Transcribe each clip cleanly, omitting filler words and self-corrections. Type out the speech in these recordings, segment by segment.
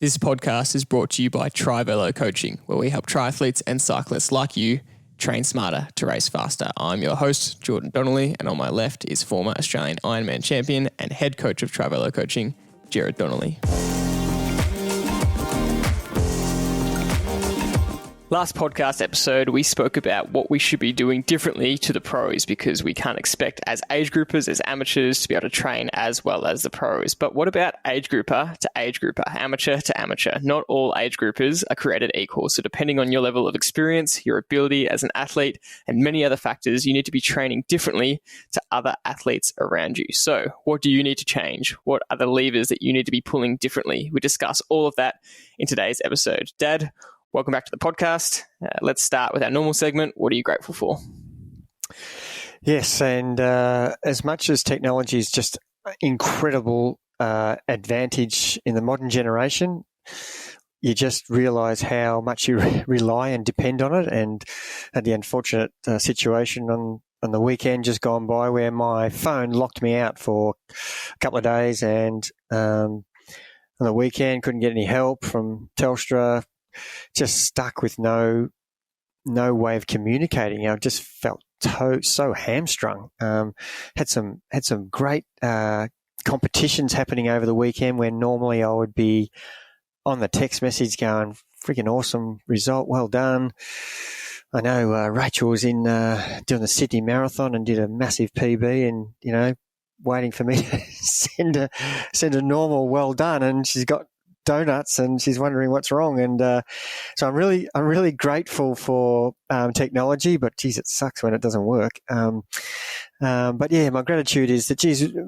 This podcast is brought to you by Tri-Velo Coaching, where we help triathletes and cyclists like you train smarter to race faster. I'm your host, Jordan Donnelly, and on my left is former Australian Ironman Champion and head coach of Tri-Velo Coaching, Gerard Donnelly. Last podcast episode, we spoke about what we should be doing differently to the pros because we can't expect as age groupers, as amateurs, to be able to train as well as the pros. But what about age grouper to age grouper, amateur to amateur? Not all age groupers are created equal. So depending on your level of experience, your ability as an athlete, and many other factors, you need to be training differently to other athletes around you. So what do you need to change? What are the levers that you need to be pulling differently? We discuss all of that in today's episode. Dad, welcome back to the podcast. Let's start with our normal segment. What are you grateful for? Yes, and as much as technology is just incredible advantage in the modern generation, you just realise how much you rely and depend on it. And had the unfortunate situation on the weekend just gone by where my phone locked me out for a couple of days, and on the weekend couldn't get any help from Telstra. Just stuck with no way of communicating. I just felt so hamstrung. Had some great competitions happening over the weekend where normally I would be on the text message going, freaking awesome result, well done. I know Rachel was in doing the Sydney Marathon and did a massive PB, and waiting for me to send a normal well done, and she's got donuts and she's wondering what's wrong. And so I'm really grateful for technology, but geez, it sucks when it doesn't work. But yeah, my gratitude is that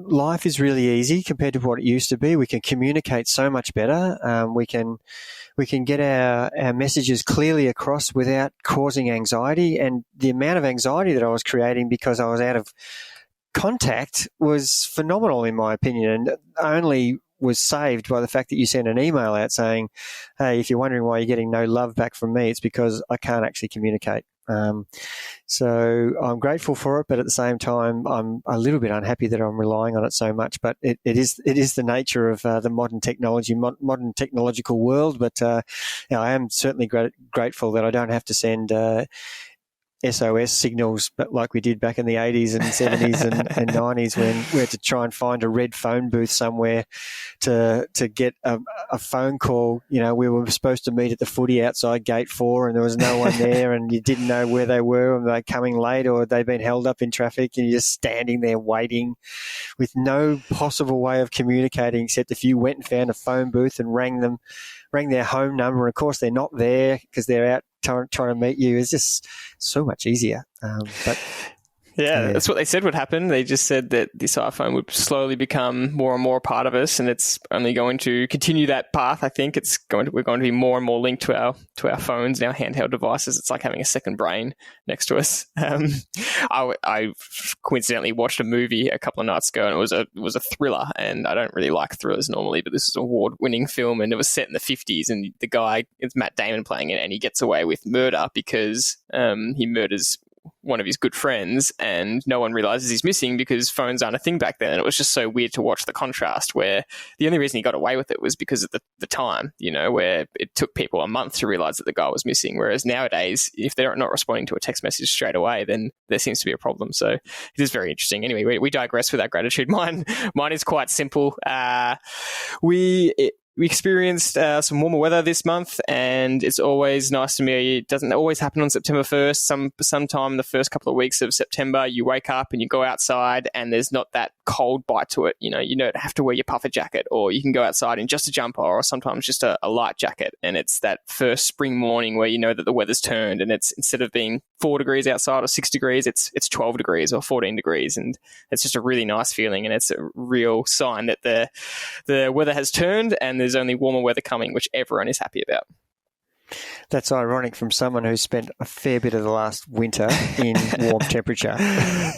life is really easy compared to what it used to be. We can communicate so much better. We can get our messages clearly across without causing anxiety. And the amount of anxiety that I was creating because I was out of contact was phenomenal in my opinion, and only was saved by the fact that you sent an email out saying, hey, if you're wondering why you're getting no love back from me, it's because I can't actually communicate. So I'm grateful for it, but at the same time, I'm a little bit unhappy that I'm relying on it so much. But it is the nature of the modern technological world. But I am certainly grateful that I don't have to send SOS signals, but like we did back in the 80s and 70s and 90s when we had to try and find a red phone booth somewhere to get a phone call. We were supposed to meet at the footy outside gate 4 and there was no one there, and you didn't know where they were, and they're coming late or they've been held up in traffic, and you're just standing there waiting with no possible way of communicating except if you went and found a phone booth and rang their home number. And of course, they're not there because they're out trying to meet you. Is just so much easier. Yeah, that's what they said would happen. They just said that this iPhone would slowly become more and more a part of us, and it's only going to continue that path. I think we're going to be more and more linked to our phones and our handheld devices. It's like having a second brain next to us. I coincidentally watched a movie a couple of nights ago, and it was a thriller. And I don't really like thrillers normally, but this is an award-winning film, and it was set in the 50s. And the guy, it's Matt Damon playing it, and he gets away with murder because he murders one of his good friends, and no one realizes he's missing because phones aren't a thing back then. And it was just so weird to watch the contrast, where the only reason he got away with it was because of the time, where it took people a month to realize that the guy was missing. Whereas nowadays, if they're not responding to a text message straight away, then there seems to be a problem. So it is very interesting. Anyway, we digress with our gratitude. Mine is quite simple. We experienced some warmer weather this month, and it's always nice to me. It doesn't always happen on September 1st. Sometime the first couple of weeks of September, you wake up and you go outside and there's not that cold bite to it. You don't have to wear your puffer jacket, or you can go outside in just a jumper or sometimes just a light jacket. And it's that first spring morning where you know that the weather's turned, and it's instead of being 4 degrees outside or 6 degrees, it's 12 degrees or 14 degrees. And it's just a really nice feeling, and it's a real sign that the weather has turned and there's only warmer weather coming, which everyone is happy about. That's ironic from someone who spent a fair bit of the last winter in warm temperature. I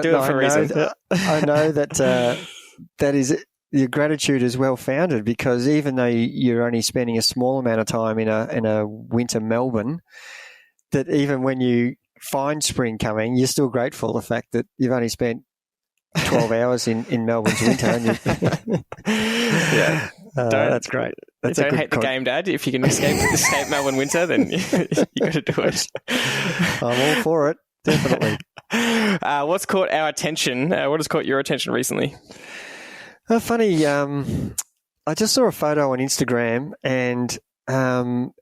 do it for a reason. I know that is your gratitude is well founded, because even though you're only spending a small amount of time in a winter Melbourne, that even when you find spring coming, you're still grateful the fact that you've only spent 12 hours in Melbourne's winter. And Yeah. That's great. Don't hate the game, Dad. If you can escape Melbourne winter, then you got to do it. I'm all for it. Definitely. What's caught our attention? What has caught your attention recently? Funny. I just saw a photo on Instagram, and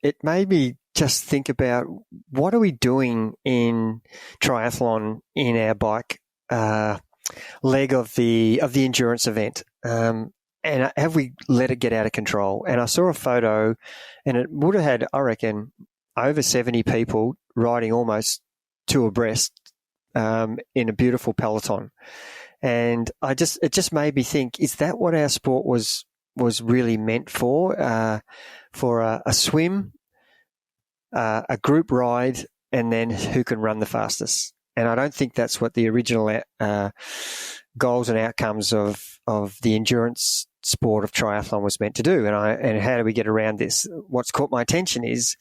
it made me just think about what are we doing in triathlon in our bike leg of the endurance event. And have we let it get out of control? And I saw a photo, and it would have had, I reckon, over 70 people riding almost two abreast in a beautiful peloton. And it just made me think: is that what our sport was really meant for? For a swim, a group ride, and then who can run the fastest? And I don't think that's what the original goals and outcomes of the endurance sport of triathlon was meant to do. And how do we get around this? What's caught my attention is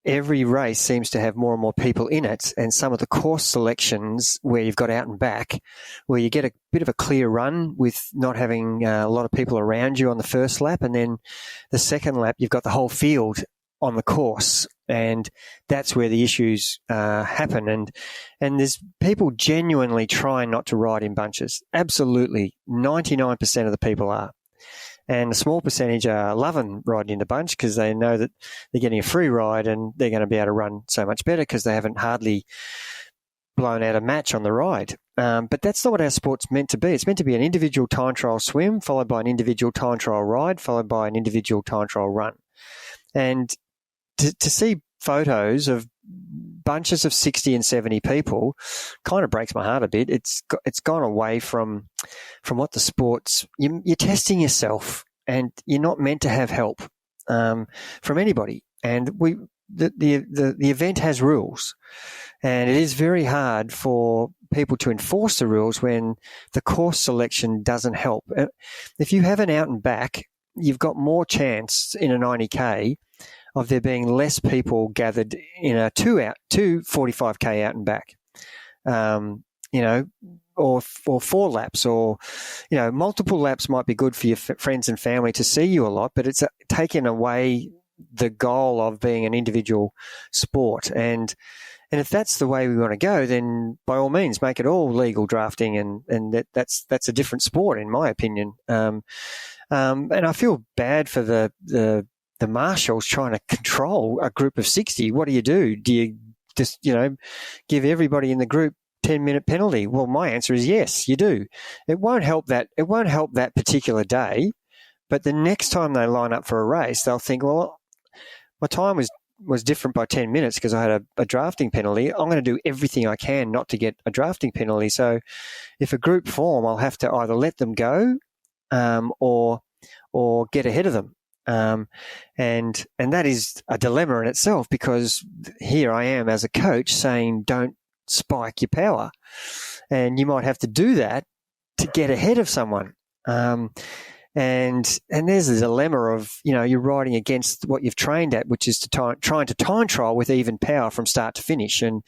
every race seems to have more and more people in it, and some of the course selections where you've got out and back, where you get a bit of a clear run with not having a lot of people around you on the first lap, and then the second lap you've got the whole field on the course, and that's where the issues happen. And there's people genuinely trying not to ride in bunches. Absolutely, 99% of the people are. And a small percentage are loving riding in a bunch because they know that they're getting a free ride and they're going to be able to run so much better because they haven't hardly blown out a match on the ride. But that's not what our sport's meant to be. It's meant to be an individual time trial swim, followed by an individual time trial ride, followed by an individual time trial run. And to see photos of bunches of 60 and 70 people kind of breaks my heart a bit. It's gone away from what the sport's. You're testing yourself, and you're not meant to have help from anybody. And the event has rules, and it is very hard for people to enforce the rules when the course selection doesn't help. If you have an out and back, you've got more chance in a 90K of there being less people gathered in a two 45K out and back, or 4 laps, or, multiple laps might be good for your friends and family to see you a lot, but it's taken away the goal of being an individual sport. And if that's the way we want to go, then by all means, make it all legal drafting, and that's a different sport, in my opinion. And I feel bad for the marshals trying to control a group of 60. What do? Do you just, give everybody in the group 10-minute penalty? Well, my answer is yes, you do. It won't help that particular day, but the next time they line up for a race, they'll think, well, my time was different by 10 minutes because I had a drafting penalty. I'm going to do everything I can not to get a drafting penalty. So if a group form, I'll have to either let them go or get ahead of them. And that is a dilemma in itself, because here I am as a coach saying, don't spike your power, and you might have to do that to get ahead of someone. And there's a dilemma of, you're riding against what you've trained at, which is trying to time trial with even power from start to finish, and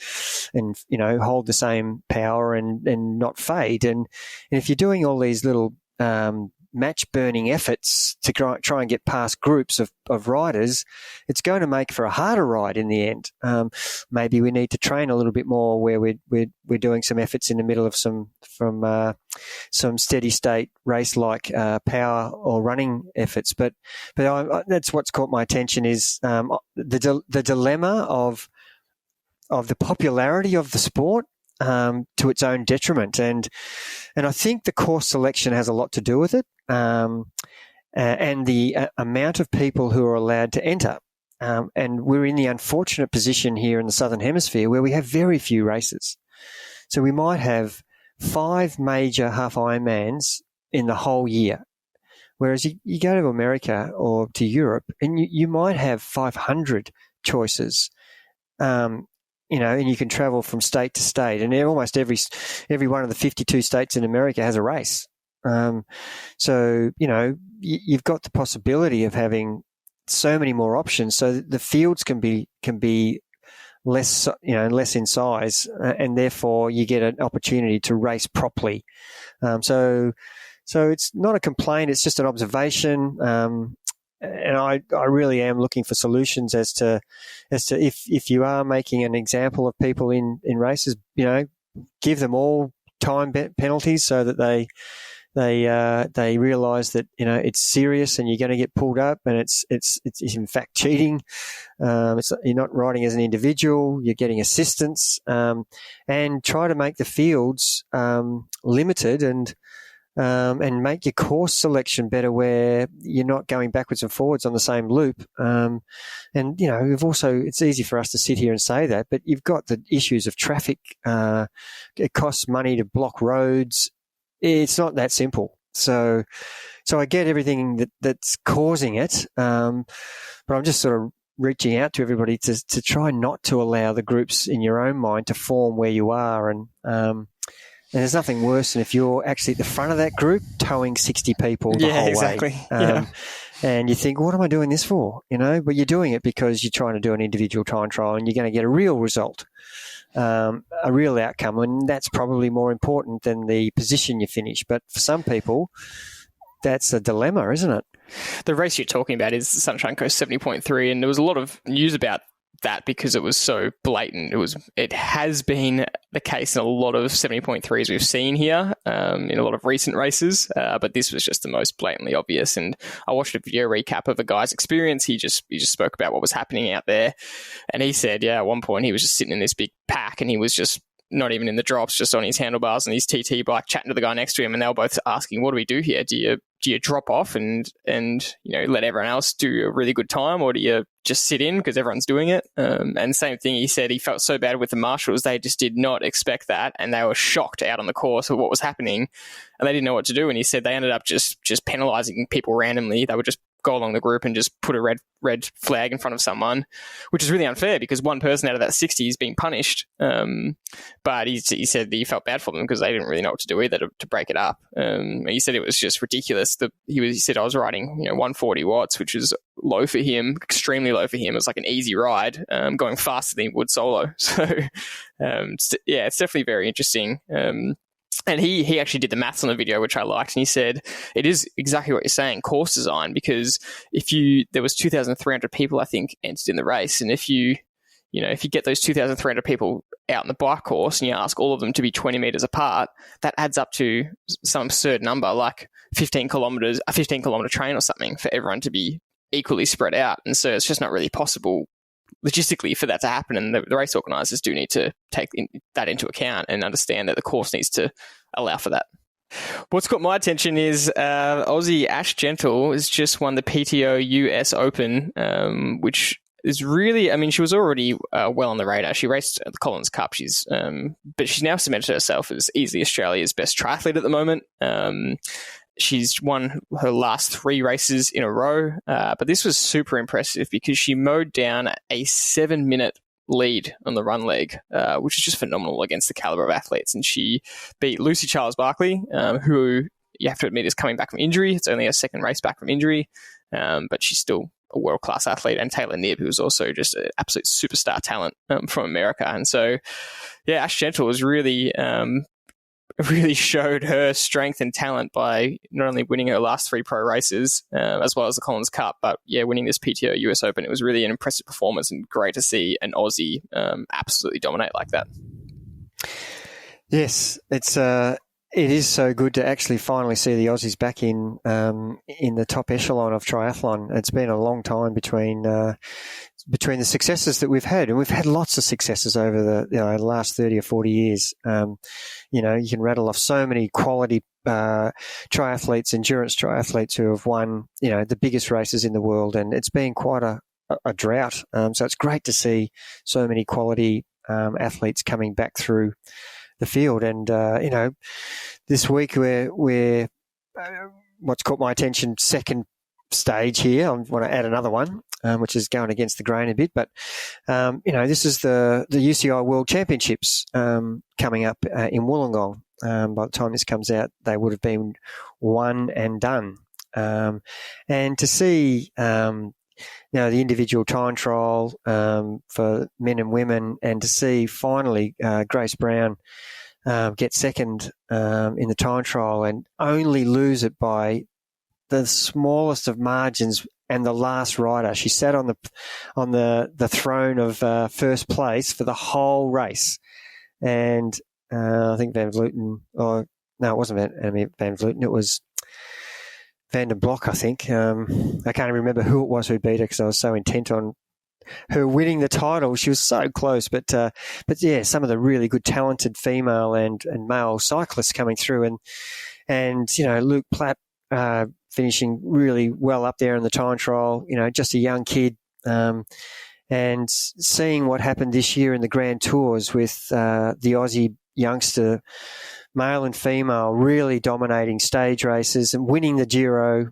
hold the same power and not fade. And if you're doing all these little match burning efforts to try and get past groups of riders, it's going to make for a harder ride in the end. Maybe we need to train a little bit more where we're doing some efforts in the middle of some steady state race like power or running efforts. But that's what's caught my attention is the dilemma of the popularity of the sport to its own detriment, and I think the course selection has a lot to do with it, and the amount of people who are allowed to enter. And we're in the unfortunate position here in the Southern Hemisphere where we have very few races. So we might have 5 major half Ironmans in the whole year, whereas you go to America or to Europe and you might have 500 choices. And you can travel from state to state, and almost every one of the 52 states in America has a race. So you've got the possibility of having so many more options, so the fields can be less in size, and therefore you get an opportunity to race properly. So it's not a complaint; it's just an observation. And I really am looking for solutions as to if you are making an example of people in races, give them all time penalties so that they realise that it's serious and you're going to get pulled up, and it's in fact cheating. You're not riding as an individual; you're getting assistance, and try to make the fields limited and make your course selection better, where you're not going backwards and forwards on the same loop. It's easy for us to sit here and say that, but you've got the issues of traffic. It costs money to block roads. It's not that simple. So I get everything that's causing it, but I'm just sort of reaching out to everybody to try not to allow the groups in your own mind to form where you are. And there's nothing worse than if you're actually at the front of that group towing 60 people the whole exactly. way. And you think, what am I doing this for? But you're doing it because you're trying to do an individual time trial and you're going to get a real result, a real outcome. And that's probably more important than the position you finish. But for some people, that's a dilemma, isn't it? The race you're talking about is the Sunshine Coast 70.3, and there was a lot of news about that because it was so blatant. It has been the case in a lot of 70.3s we've seen here, in a lot of recent races, but this was just the most blatantly obvious. And I watched a video recap of a guy's experience. He just spoke about what was happening out there, and he said, at one point he was just sitting in this big pack and he was just not even in the drops, just on his handlebars and his TT bike, chatting to the guy next to him, and they were both asking, what do we do here? Do you drop off and let everyone else do a really good time, or do you just sit in because everyone's doing it? And same thing, he said he felt so bad with the marshals. They just did not expect that, and they were shocked out on the course of what was happening, and they didn't know what to do. And he said they ended up just penalising people randomly. They would just go along the group and just put a red flag in front of someone, which is really unfair because one person out of that 60 is being punished. But he said that he felt bad for them because they didn't really know what to do either to break it up. He said it was just ridiculous. He said I was riding 140 watts, which is low for him, extremely low for him. It was like an easy ride, going faster than he would solo. So it's definitely very interesting. And he actually did the maths on the video, which I liked, and he said it is exactly what you're saying, course design, because there was 2,300 people, I think, entered in the race, and if you get those 2,300 people out in the bike course and you ask all of them to be 20 meters apart, that adds up to some absurd number, like 15 kilometers, a 15-kilometer train or something, for everyone to be equally spread out. And so it's just not really possible logistically for that to happen, and the race organisers do need to take that into account and understand that the course needs to allow for that. What's got my attention is Aussie Ash Gentle has just won the PTO US Open, which is really, she was already well on the radar. She raced at the Collins Cup. But she's now cemented herself as easily Australia's best triathlete at the moment. She's won her last 3 races in a row, but this was super impressive because she mowed down a 7-minute lead on the run leg, which is just phenomenal against the caliber of athletes. And she beat Lucy Charles-Barkley, who you have to admit is coming back from injury. It's only her second race back from injury, but she's still a world-class athlete, and Taylor Knibb, who is also just an absolute superstar talent from America. And so, Ash Gentle was really showed her strength and talent by not only winning her last 3 pro races, as well as the Collins Cup, but winning this PTO US Open. It was really an impressive performance and great to see an Aussie absolutely dominate like that. Yes, it is so good to actually finally see the Aussies back in the top echelon of triathlon. It's been a long time between the successes that we've had, and we've had lots of successes over the last 30 or 40 years. You can rattle off so many quality triathletes, endurance triathletes who have won the biggest races in the world, and it's been quite a drought. So it's great to see so many quality athletes coming back through the field. And this week we're what's caught my attention, second stage here. I want to add another one, which is going against the grain a bit, but this is the UCI World Championships coming up in Wollongong. By the time this comes out, they would have been won and done. And to see the individual time trial for men and women, and to see finally Grace Brown get second in the time trial and only lose it by the smallest of margins and the last rider. She sat on the throne of first place for the whole race. And I think Van Vleuten, no, it wasn't Van Vleuten, it was Van den Block, I think. I can't remember who it was who beat her because I was so intent on her winning the title. She was so close, but yeah, some of the really good, talented female and male cyclists coming through, and Luke Platt finishing really well up there in the time trial. Just a young kid, and seeing what happened this year in the Grand Tours with the Aussie youngster, male and female, really dominating stage races and winning the Giro.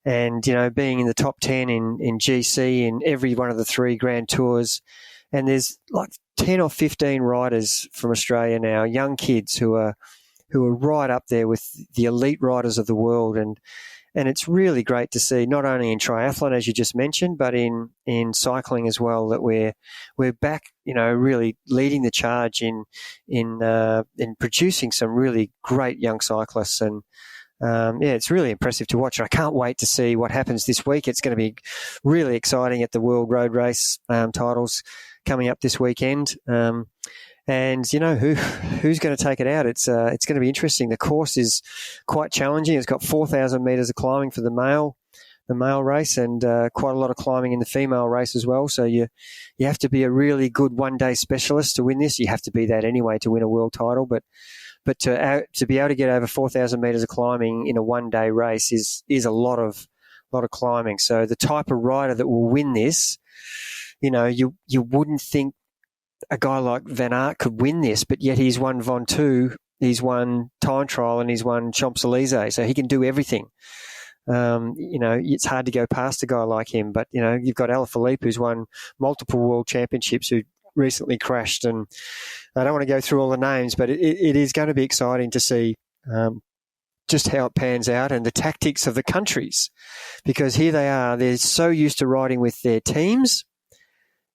And, being in the top 10 in GC in every one of the 3 Grand Tours. And there's like 10 or 15 riders from Australia now, young kids who are right up there with the elite riders of the world. And it's really great to see, not only in triathlon, as you just mentioned, but in cycling as well, that we're back, really leading the charge in producing some really great young cyclists. And it's really impressive to watch. I can't wait to see what happens this week. It's going to be really exciting at the World Road Race titles coming up this weekend. And who's going to take it out? It's going to be interesting. The course is quite challenging. It's got 4,000 metres of climbing for the male race, and quite a lot of climbing in the female race as well. So you have to be a really good one-day specialist to win this. You have to be that anyway to win a world title, but to be able to get over 4,000 metres of climbing in a one-day race is a lot of climbing. So the type of rider that will win this, you wouldn't think a guy like Van Aert could win this, but yet he's won Ventoux, he's won time trial, and he's won Champs-Élysées, so he can do everything. It's hard to go past a guy like him, but you've got Alaphilippe, who's won multiple world championships, who recently crashed, and I don't want to go through all the names, but it is going to be exciting to see just how it pans out and the tactics of the countries, because here they're so used to riding with their teams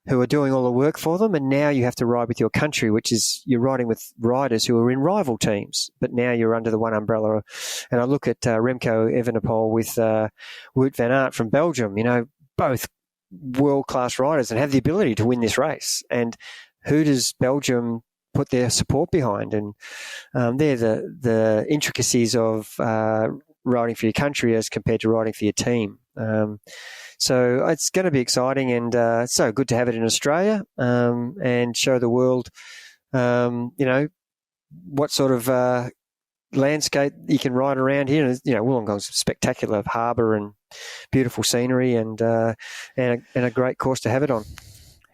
who are doing all the work for them, and now you have to ride with your country, which is you're riding with riders who are in rival teams, but now you're under the one umbrella. And I look at Remco Evenepoel with Wout van Aert from Belgium, both world-class riders and have the ability to win this race. And who does Belgium put their support behind? And they're the intricacies of riding for your country as compared to riding for your team. So it's going to be exciting, and it's so good to have it in Australia and show the world, what sort of landscape you can ride around here. Wollongong's spectacular harbour and beautiful scenery, and a great course to have it on.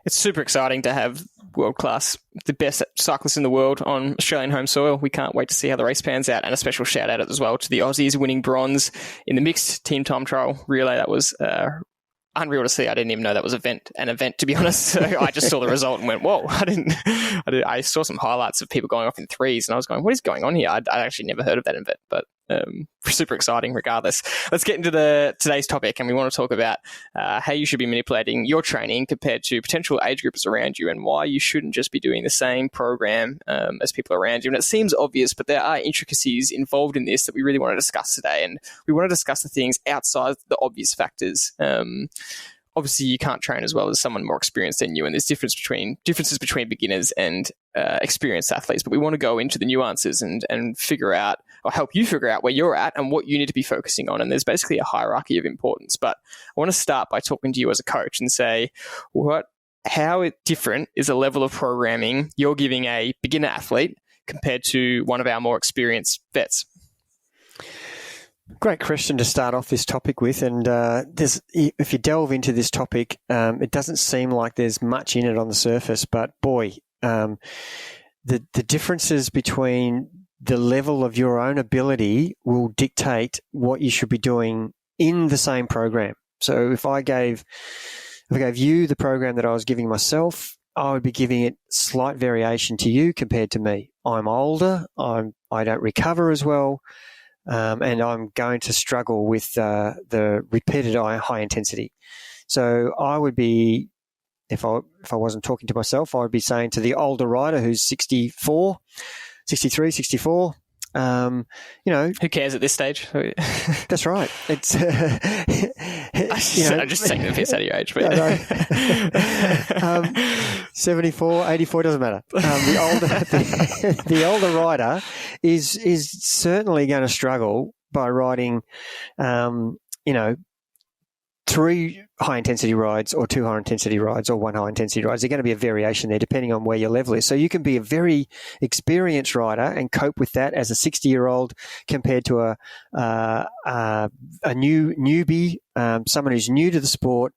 It's super exciting to have world-class, the best cyclists in the world on Australian home soil. We can't wait to see how the race pans out, and a special shout-out as well to the Aussies winning bronze in the mixed team time trial relay. That was unreal to see. I didn't even know that was an event, to be honest. So I just saw the result and went, whoa, I saw some highlights of people going off in threes, and I was going, what is going on here? I'd actually never heard of that event, but super exciting regardless. Let's get into today's topic, and we want to talk about how you should be manipulating your training compared to potential age groups around you, and why you shouldn't just be doing the same program as people around you. And it seems obvious, but there are intricacies involved in this that we really want to discuss today, and we want to discuss the things outside the obvious factors. Obviously, you can't train as well as someone more experienced than you, and there's differences between beginners and experienced athletes. But we want to go into the nuances and figure out, or help you figure out where you're at and what you need to be focusing on. And there's basically a hierarchy of importance. But I want to start by talking to you as a coach and say, how different is the level of programming you're giving a beginner athlete compared to one of our more experienced vets? Great question to start off this topic with, and if you delve into this topic, it doesn't seem like there's much in it on the surface, but boy, the differences between the level of your own ability will dictate what you should be doing in the same program. So if I gave you the program that I was giving myself, I would be giving it slight variation to you compared to me. I'm older, I don't recover as well. and I'm going to struggle with the repeated high intensity. So I would be, if I wasn't talking to myself, I would be saying to the older rider who's 64, 63, 64, who cares at this stage? That's right. It's I'm just taking the piss out of your age, but 74, 84 doesn't matter. The older rider is certainly going to struggle by riding, 3 high-intensity rides or 2 high-intensity rides or 1 high-intensity ride. There's going to be a variation there depending on where your level is. So you can be a very experienced rider and cope with that as a 60-year-old compared to a newbie, someone who's new to the sport,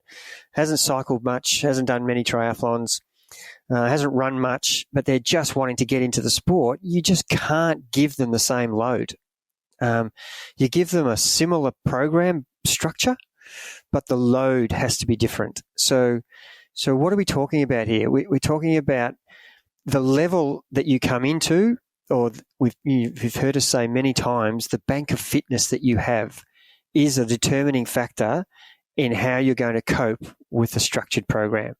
hasn't cycled much, hasn't done many triathlons, hasn't run much, but they're just wanting to get into the sport. You just can't give them the same load. You give them a similar program structure, but the load has to be different. So what are we talking about here? We're talking about the level that you come into, or you've heard us say many times, the bank of fitness that you have is a determining factor in how you're going to cope with a structured program.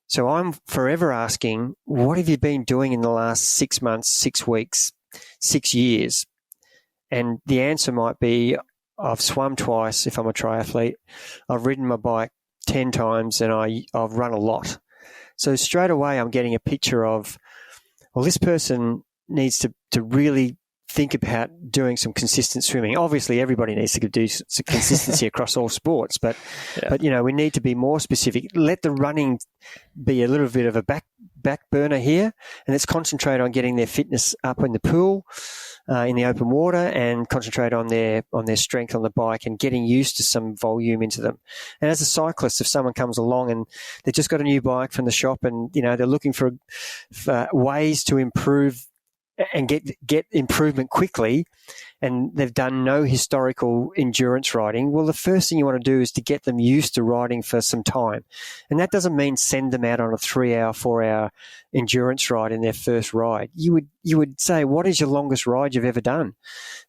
So I'm forever asking, what have you been doing in the last 6 months, 6 weeks, 6 years? And the answer might be, I've swum twice if I'm a triathlete. I've ridden my bike 10 times and I've run a lot. So straight away I'm getting a picture of, well, this person needs to really think about doing some consistent swimming. Obviously, everybody needs to do some consistency across all sports, but we need to be more specific. Let the running be a little bit of a back burner here, and let's concentrate on getting their fitness up in the pool, in the open water, and concentrate on their strength on the bike and getting used to some volume into them. And as a cyclist, if someone comes along and they've just got a new bike from the shop and they're looking for ways to improve and get improvement quickly, and they've done no historical endurance riding, well, the first thing you want to do is to get them used to riding for some time. And that doesn't mean send them out on a 3-hour, 4-hour endurance ride in their first ride. You would say, what is your longest ride you've ever done?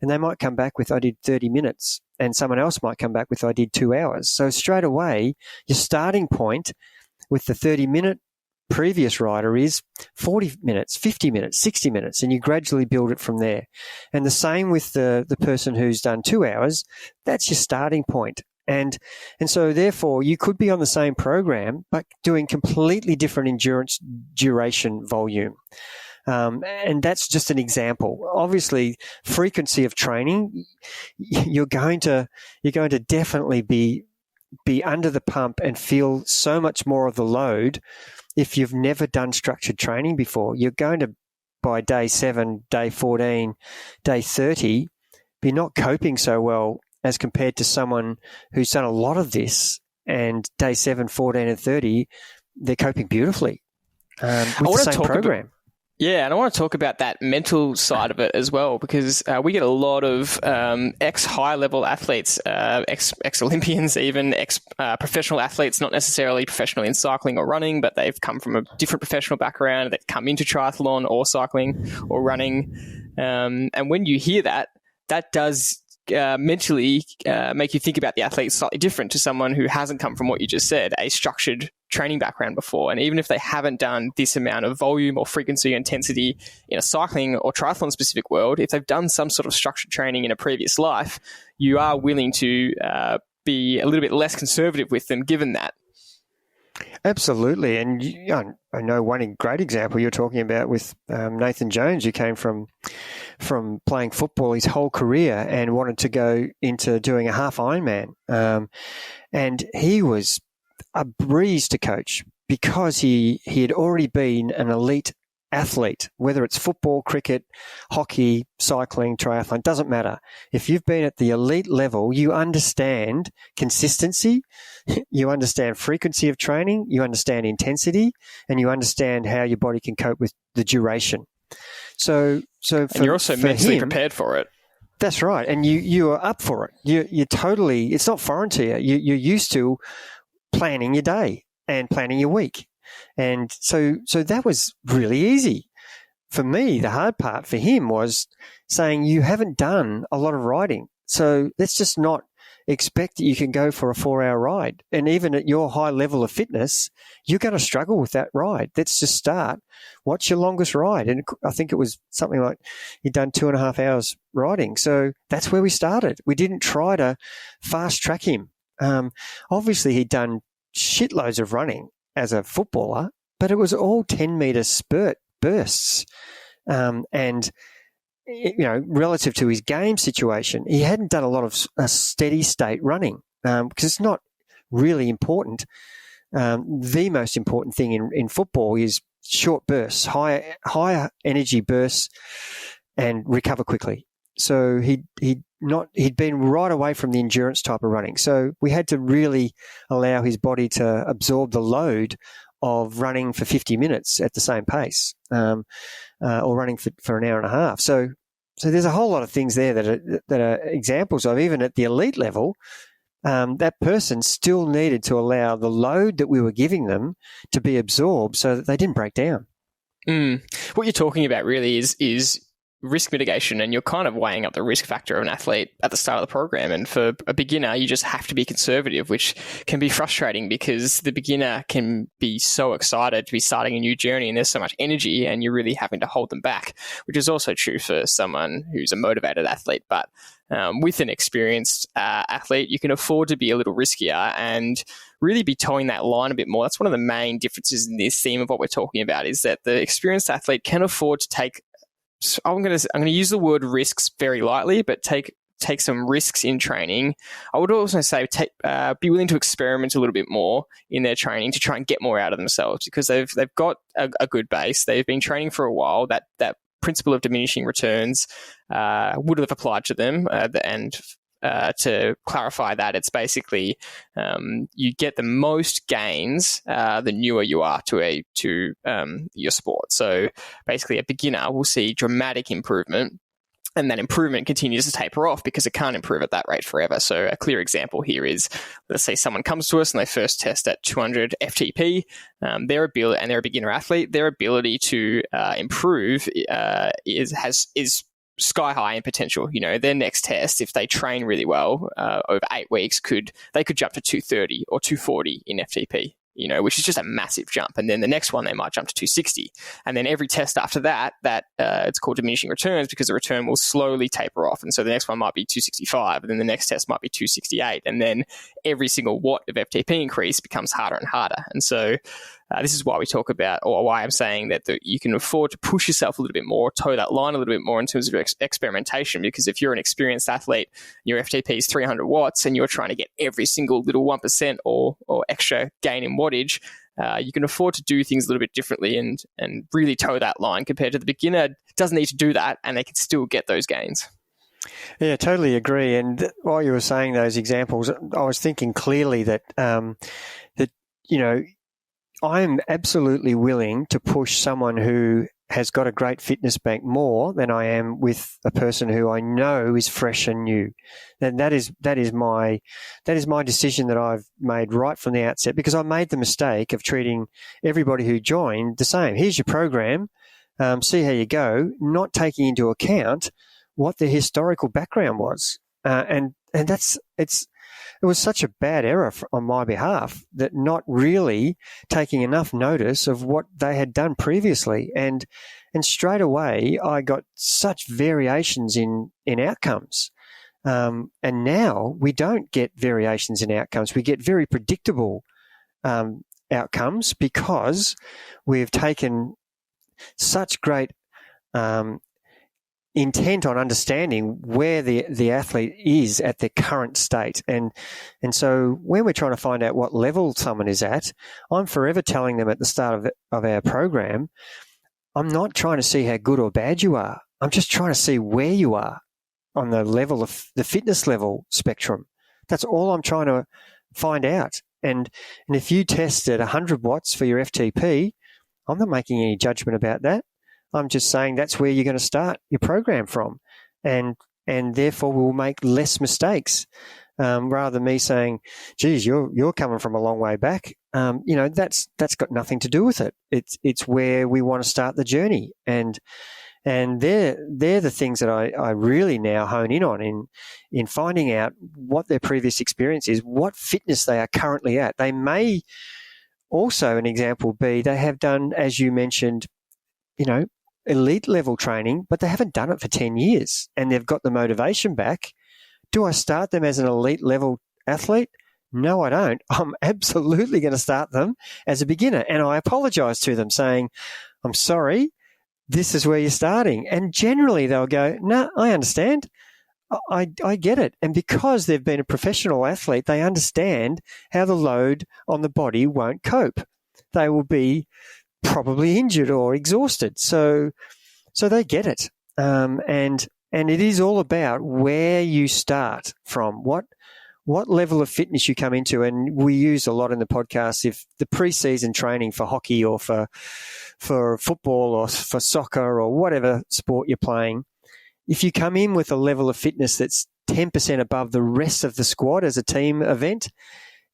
And they might come back with, I did 30 minutes. And someone else might come back with, I did 2 hours. So straight away, your starting point with the 30-minute previous rider is 40 minutes, 50 minutes, 60 minutes, and you gradually build it from there. And the same with the person who's done 2 hours, that's your starting point. And so therefore you could be on the same program, but doing completely different endurance duration volume. And that's just an example. Obviously, frequency of training, you're going to definitely be under the pump and feel so much more of the load. If you've never done structured training before, you're going to, by day 7, day 14, day 30, be not coping so well as compared to someone who's done a lot of this, and day 7, 14, and 30, they're coping beautifully with the same program. And I want to talk about that mental side of it as well, because we get a lot of ex-high-level athletes, ex-Olympians, even ex-professional athletes, not necessarily professional in cycling or running, but they've come from a different professional background. They've come into triathlon or cycling or running. And when you hear that does mentally make you think about the athlete slightly different to someone who hasn't come from what you just said, a structured training background before. And even if they haven't done this amount of volume or frequency or intensity in a cycling or triathlon specific world, if they've done some sort of structured training in a previous life, you are willing to be a little bit less conservative with them given that. Absolutely. And I know one great example you're talking about with Nathan Jones, who came from playing football his whole career and wanted to go into doing a half Ironman. And he was a breeze to coach because he had already been an elite athlete, whether it's football, cricket, hockey, cycling, triathlon, doesn't matter. If you've been at the elite level, you understand consistency, you understand frequency of training, you understand intensity, and you understand how your body can cope with the duration. So and you're also mentally prepared for it. That's right. And you are up for it. You're totally, it's not foreign to you. You're used to planning your day and planning your week. And so that was really easy. for me, the hard part for him was saying, you haven't done a lot of riding. So let's just not expect that you can go for a 4-hour ride. And even at your high level of fitness, you're going to struggle with that ride. Let's just start. What's your longest ride? And I think it was something like he'd done 2.5 hours riding. So that's where we started. We didn't try to fast track him. Obviously, he'd done shitloads of running as a footballer, but it was all 10-meter spurt bursts. And relative to his game situation, he hadn't done a lot of steady state running because it's not really important. The most important thing in football is short bursts, higher energy bursts, and recover quickly. So he'd been right away from the endurance type of running. So we had to really allow his body to absorb the load of running for 50 minutes at the same pace, or running for an hour and a half. So there's a whole lot of things there that are examples of, even at the elite level, that person still needed to allow the load that we were giving them to be absorbed so that they didn't break down. What you're talking about really is risk mitigation, and you're kind of weighing up the risk factor of an athlete at the start of the program. And for a beginner, you just have to be conservative, which can be frustrating because the beginner can be so excited to be starting a new journey and there's so much energy and you're really having to hold them back, which is also true for someone who's a motivated athlete. But with an experienced athlete, you can afford to be a little riskier and really be towing that line a bit more. That's one of the main differences in this theme of what we're talking about, is that the experienced athlete can afford to take, I'm going to use the word risks very lightly, but take some risks in training. I would also say be willing to experiment a little bit more in their training to try and get more out of themselves, because they've got a good base. They've been training for a while. That principle of diminishing returns would have applied to them, and to clarify that, it's basically you get the most gains the newer you are to your sport. So basically, a beginner will see dramatic improvement, and that improvement continues to taper off because it can't improve at that rate forever. So a clear example here is, let's say someone comes to us and they first test at 200 FTP. Their ability, and they're a beginner athlete, their ability to improve is sky high in potential. Their next test, if they train really well over 8 weeks, they could jump to 230 or 240 in FTP, which is just a massive jump. And then the next one, they might jump to 260. And then every test after that it's called diminishing returns, because the return will slowly taper off. And so the next one might be 265, and then the next test might be 268. And then every single watt of FTP increase becomes harder and harder. And so this is why we talk about, or why I'm saying that you can afford to push yourself a little bit more, toe that line a little bit more in terms of experimentation. Because if you're an experienced athlete, your FTP is 300 watts, and you're trying to get every single little 1% or extra gain in wattage, you can afford to do things a little bit differently and really toe that line, compared to the beginner doesn't need to do that, and they can still get those gains. Yeah, totally agree. And while you were saying those examples, I was thinking clearly that I'm absolutely willing to push someone who has got a great fitness bank more than I am with a person who I know is fresh and new. And that is my decision that I've made right from the outset, because I made the mistake of treating everybody who joined the same. Here's your program, see how you go, not taking into account what their historical background was, and it was such a bad error on my behalf, that not really taking enough notice of what they had done previously. And straight away, I got such variations in outcomes. And now we don't get variations in outcomes. We get very predictable outcomes, because we've taken such great intent on understanding where the athlete is at their current state. And so when we're trying to find out what level someone is at, I'm forever telling them at the start of our program, I'm not trying to see how good or bad you are. I'm just trying to see where you are on the level of the fitness level spectrum. That's all I'm trying to find out. And if you test at 100 watts for your FTP, I'm not making any judgment about that. I'm just saying that's where you're going to start your program from, and therefore we'll make less mistakes. rather than me saying, geez, you're coming from a long way back. That's got nothing to do with it. It's where we want to start the journey. And they're the things that I really now hone in on in finding out what their previous experience is, what fitness they are currently at. They may also, an example be, they have done, as you mentioned, elite level training, but they haven't done it for 10 years and they've got the motivation back. Do I start them as an elite level athlete? No, I don't. I'm absolutely going to start them as a beginner. And I apologize to them saying, I'm sorry, this is where you're starting. And generally they'll go, no, I understand. I get it. And because they've been a professional athlete, they understand how the load on the body won't cope. They will be probably injured or exhausted. So they get it. And it is all about where you start from, what level of fitness you come into. And we use a lot in the podcast, if the pre-season training for hockey or for football or for soccer or whatever sport you're playing, if you come in with a level of fitness that's 10% above the rest of the squad as a team event,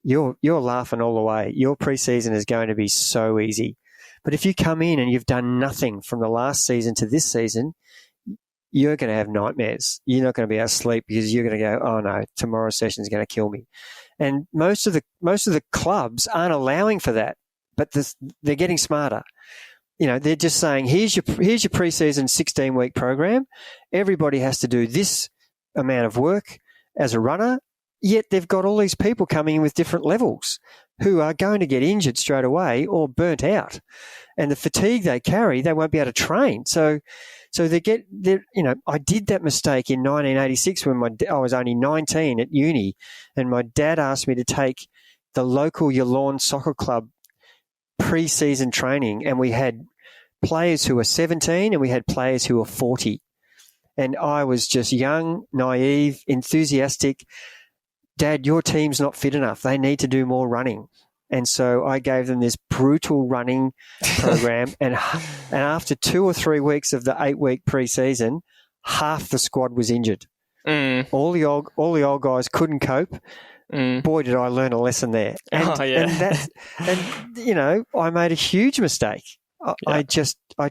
you're laughing all the way. Your pre-season is going to be so easy. But if you come in and you've done nothing from the last season to this season, you're going to have nightmares. You're not going to be able to sleep because you're going to go, oh no, tomorrow's session is going to kill me. And most of the clubs aren't allowing for that, but they're getting smarter. They're just saying, here's your preseason 16-week program. Everybody has to do this amount of work as a runner, yet they've got all these people coming in with different levels who are going to get injured straight away or burnt out. And the fatigue they carry, they won't be able to train. So I did that mistake in 1986 when I was only 19 at uni, and my dad asked me to take the local Yallourn soccer club pre-season training, and we had players who were 17 and we had players who were 40. And I was just young, naive, enthusiastic. Dad, your team's not fit enough. They need to do more running. And so I gave them this brutal running program. and after 2 or 3 weeks of the 8-week pre-season, half the squad was injured. All the old guys couldn't cope. Boy, did I learn a lesson there. And I made a huge mistake. I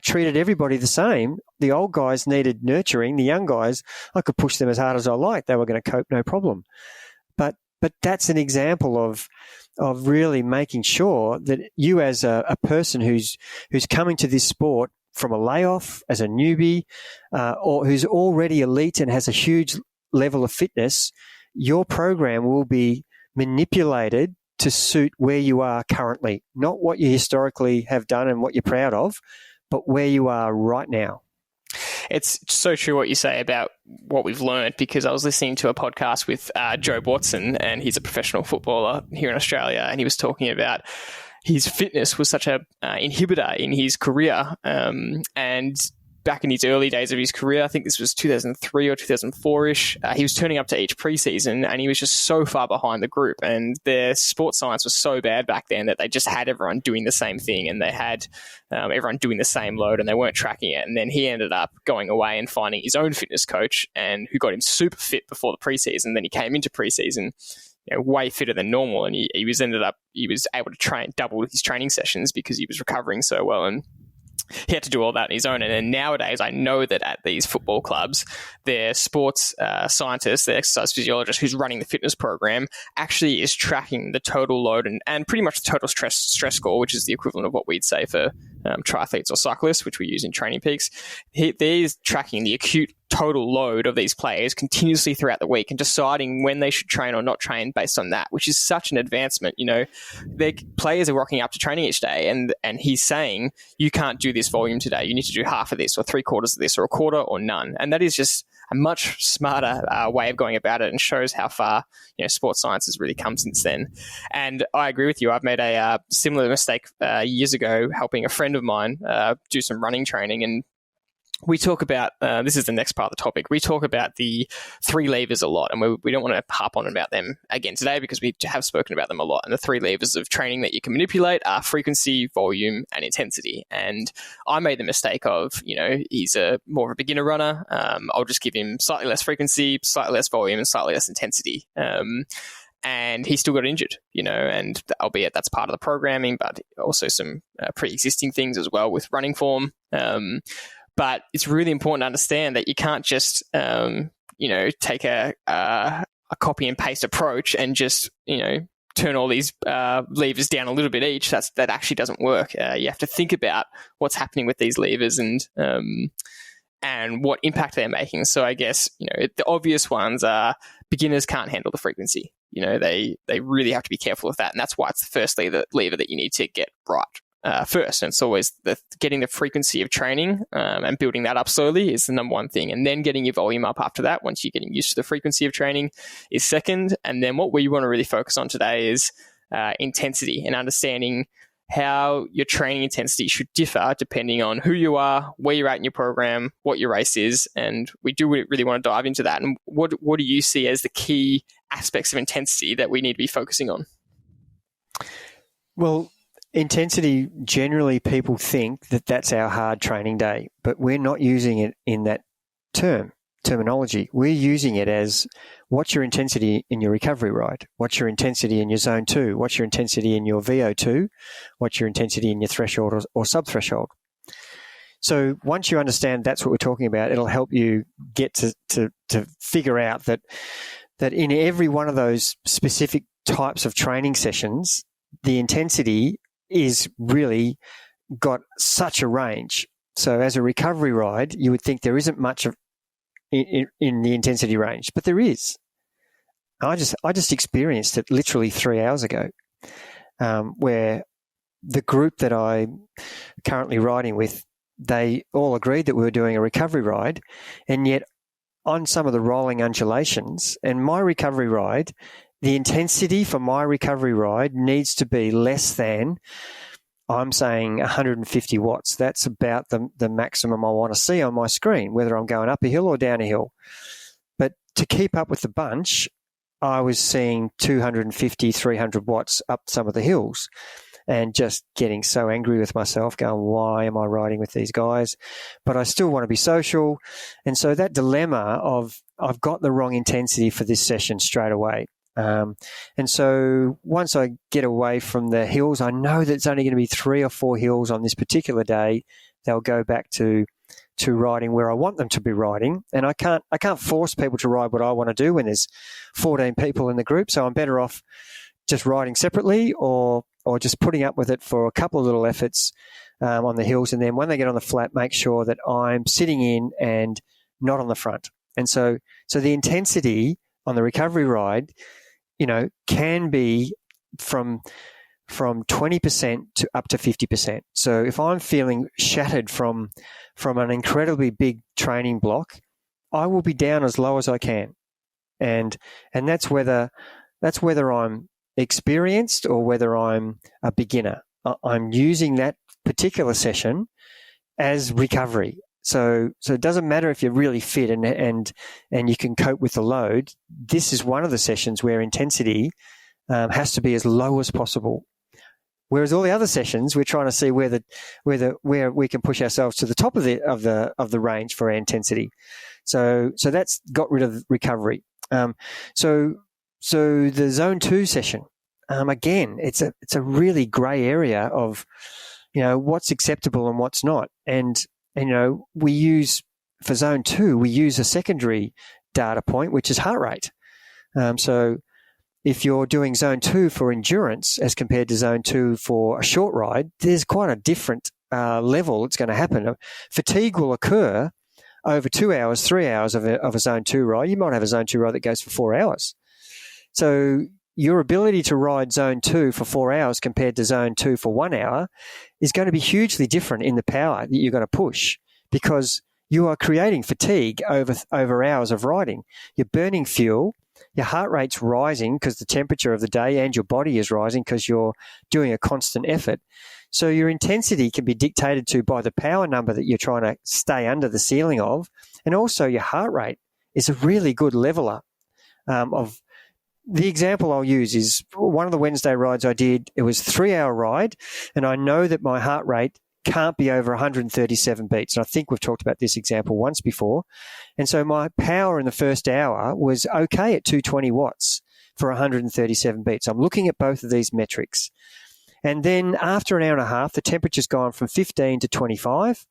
treated everybody the same. The old guys needed nurturing. The young guys, I could push them as hard as I liked. They were going to cope, no problem. But that's an example of really making sure that you, as a person who's coming to this sport from a layoff, as a newbie, or who's already elite and has a huge level of fitness, your program will be manipulated to suit where you are currently, not what you historically have done and what you're proud of, but where you are right now. It's so true what you say about what we've learned, because I was listening to a podcast with Joe Watson, and he's a professional footballer here in Australia, and he was talking about his fitness was such a inhibitor in his career, and back in his early days of his career, I think this was 2003 or 2004-ish, he was turning up to each preseason and he was just so far behind the group, and their sports science was so bad back then that they just had everyone doing the same thing, and they had everyone doing the same load, and they weren't tracking it. And then he ended up going away and finding his own fitness coach, and who got him super fit before the preseason. Then he came into preseason way fitter than normal, and he was able to double his training sessions because he was recovering so well, and he had to do all that on his own. And then nowadays, I know that at these football clubs, their sports scientist, their exercise physiologist who's running the fitness program, actually is tracking the total load and pretty much the total stress score, which is the equivalent of what we'd say for triathletes or cyclists, which we use in Training Peaks. They're tracking the acute total load of these players continuously throughout the week and deciding when they should train or not train based on that, which is such an advancement. Their players are rocking up to training each day, and he's saying, you can't do this volume today. You need to do half of this or 3/4 of this or a quarter or none. And that is just a much smarter way of going about it, and shows how far sports science has really come since then. And I agree with you. I've made a similar mistake years ago helping a friend of mine do some running training, and we talk about, this is the next part of the topic, we talk about the 3 levers a lot, and we don't want to harp on about them again today because we have spoken about them a lot. And the 3 levers of training that you can manipulate are frequency, volume, and intensity. And I made the mistake of, he's more of a beginner runner. I'll just give him slightly less frequency, slightly less volume, and slightly less intensity. And he still got injured, and albeit that's part of the programming, but also some pre-existing things as well with running form. But it's really important to understand that you can't just, take a copy and paste approach and just, turn all these levers down a little bit each. That actually doesn't work. You have to think about what's happening with these levers and what impact they're making. So I guess, the obvious ones are beginners can't handle the frequency. They really have to be careful with that. And that's why it's the first lever that you need to get right. First, and it's always getting the frequency of training and building that up slowly is the number one thing, and then getting your volume up after that once you're getting used to the frequency of training is second. And then what we want to really focus on today is intensity and understanding how your training intensity should differ depending on who you are, where you're at in your program, what your race is, and we do really want to dive into that. And what do you see as the key aspects of intensity that we need to be focusing on? Well, intensity, generally people think that that's our hard training day, but we're not using it in that terminology. We're using it as what's your intensity in your recovery ride? What's your intensity in your zone 2? What's your intensity in your VO2? What's your intensity in your threshold or sub-threshold? So once you understand that's what we're talking about, it'll help you get to figure out that in every one of those specific types of training sessions, the intensity is really got such a range. So as a recovery ride, you would think there isn't much of in the intensity range, but there is. I just experienced it literally 3 hours ago, where the group that I'm currently riding with, they all agreed that we were doing a recovery ride, and yet on some of the rolling undulations and my recovery ride, the intensity for my recovery ride needs to be less than, I'm saying 150 watts. That's about the maximum I want to see on my screen, whether I'm going up a hill or down a hill. But to keep up with the bunch, I was seeing 250, 300 watts up some of the hills and just getting so angry with myself, going, why am I riding with these guys? But I still want to be social. And so that dilemma of I've got the wrong intensity for this session straight away. And so once I get away from the hills, I know that it's only going to be 3 or 4 hills on this particular day. They'll go back to riding where I want them to be riding. And I can't force people to ride what I want to do when there's 14 people in the group. So I'm better off just riding separately or just putting up with it for a couple of little efforts on the hills. And then when they get on the flat, make sure that I'm sitting in and not on the front. And so the intensity on the recovery ride, can be from 20% to up to 50%. So if I'm feeling shattered from an incredibly big training block, I will be down as low as I can. And that's whether I'm experienced or whether I'm a beginner. I'm using that particular session as recovery. So it doesn't matter if you're really fit and you can cope with the load. This is one of the sessions where intensity has to be as low as possible. Whereas all the other sessions, we're trying to see where we can push ourselves to the top of the range for our intensity. So that's got rid of recovery. So the zone 2 session, again, it's a really grey area of what's acceptable and what's not. And we use, for zone 2, we use a secondary data point, which is heart rate. So if you're doing zone 2 for endurance as compared to zone 2 for a short ride, there's quite a different level that's going to happen. Fatigue will occur over 2 hours, 3 hours of a zone 2 ride. You might have a zone 2 ride that goes for 4 hours. So your ability to ride zone 2 for 4 hours compared to zone 2 for 1 hour is going to be hugely different in the power that you're going to push, because you are creating fatigue over hours of riding. You're burning fuel. your heart rate's rising because the temperature of the day and your body is rising because you're doing a constant effort. So your intensity can be dictated to by the power number that you're trying to stay under the ceiling of, and also your heart rate is a really good leveler of. The example I'll use is one of the Wednesday rides I did. It was a 3-hour ride, and I know that my heart rate can't be over 137 beats. And I think we've talked about this example once before. And so my power in the first hour was okay at 220 watts for 137 beats. I'm looking at both of these metrics. And then after an hour and a half, the temperature's gone from 15 to 25.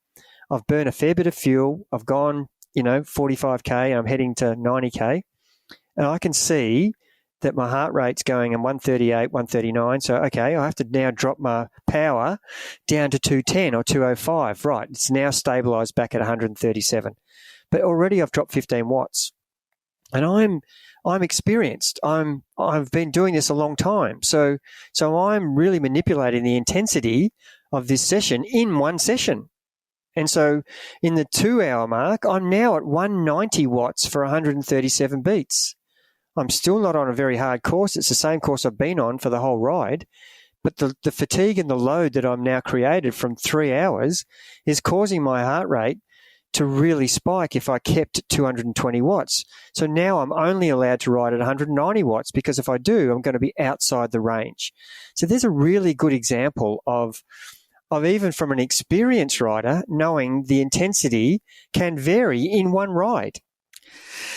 I've burned a fair bit of fuel. I've gone, 45K, and I'm heading to 90K. And I can see that my heart rate's going at 138, 139. So, okay, I have to now drop my power down to 210 or 205. Right, it's now stabilised back at 137. But already I've dropped 15 watts. And I'm experienced. I've been doing this a long time. So I'm really manipulating the intensity of this session in one session. And so in the 2-hour mark, I'm now at 190 watts for 137 beats. I'm still not on a very hard course. It's the same course I've been on for the whole ride. But the fatigue and the load that I'm now created from 3 hours is causing my heart rate to really spike if I kept 220 watts. So now I'm only allowed to ride at 190 watts because if I do, I'm going to be outside the range. So there's a really good example of even from an experienced rider knowing the intensity can vary in one ride.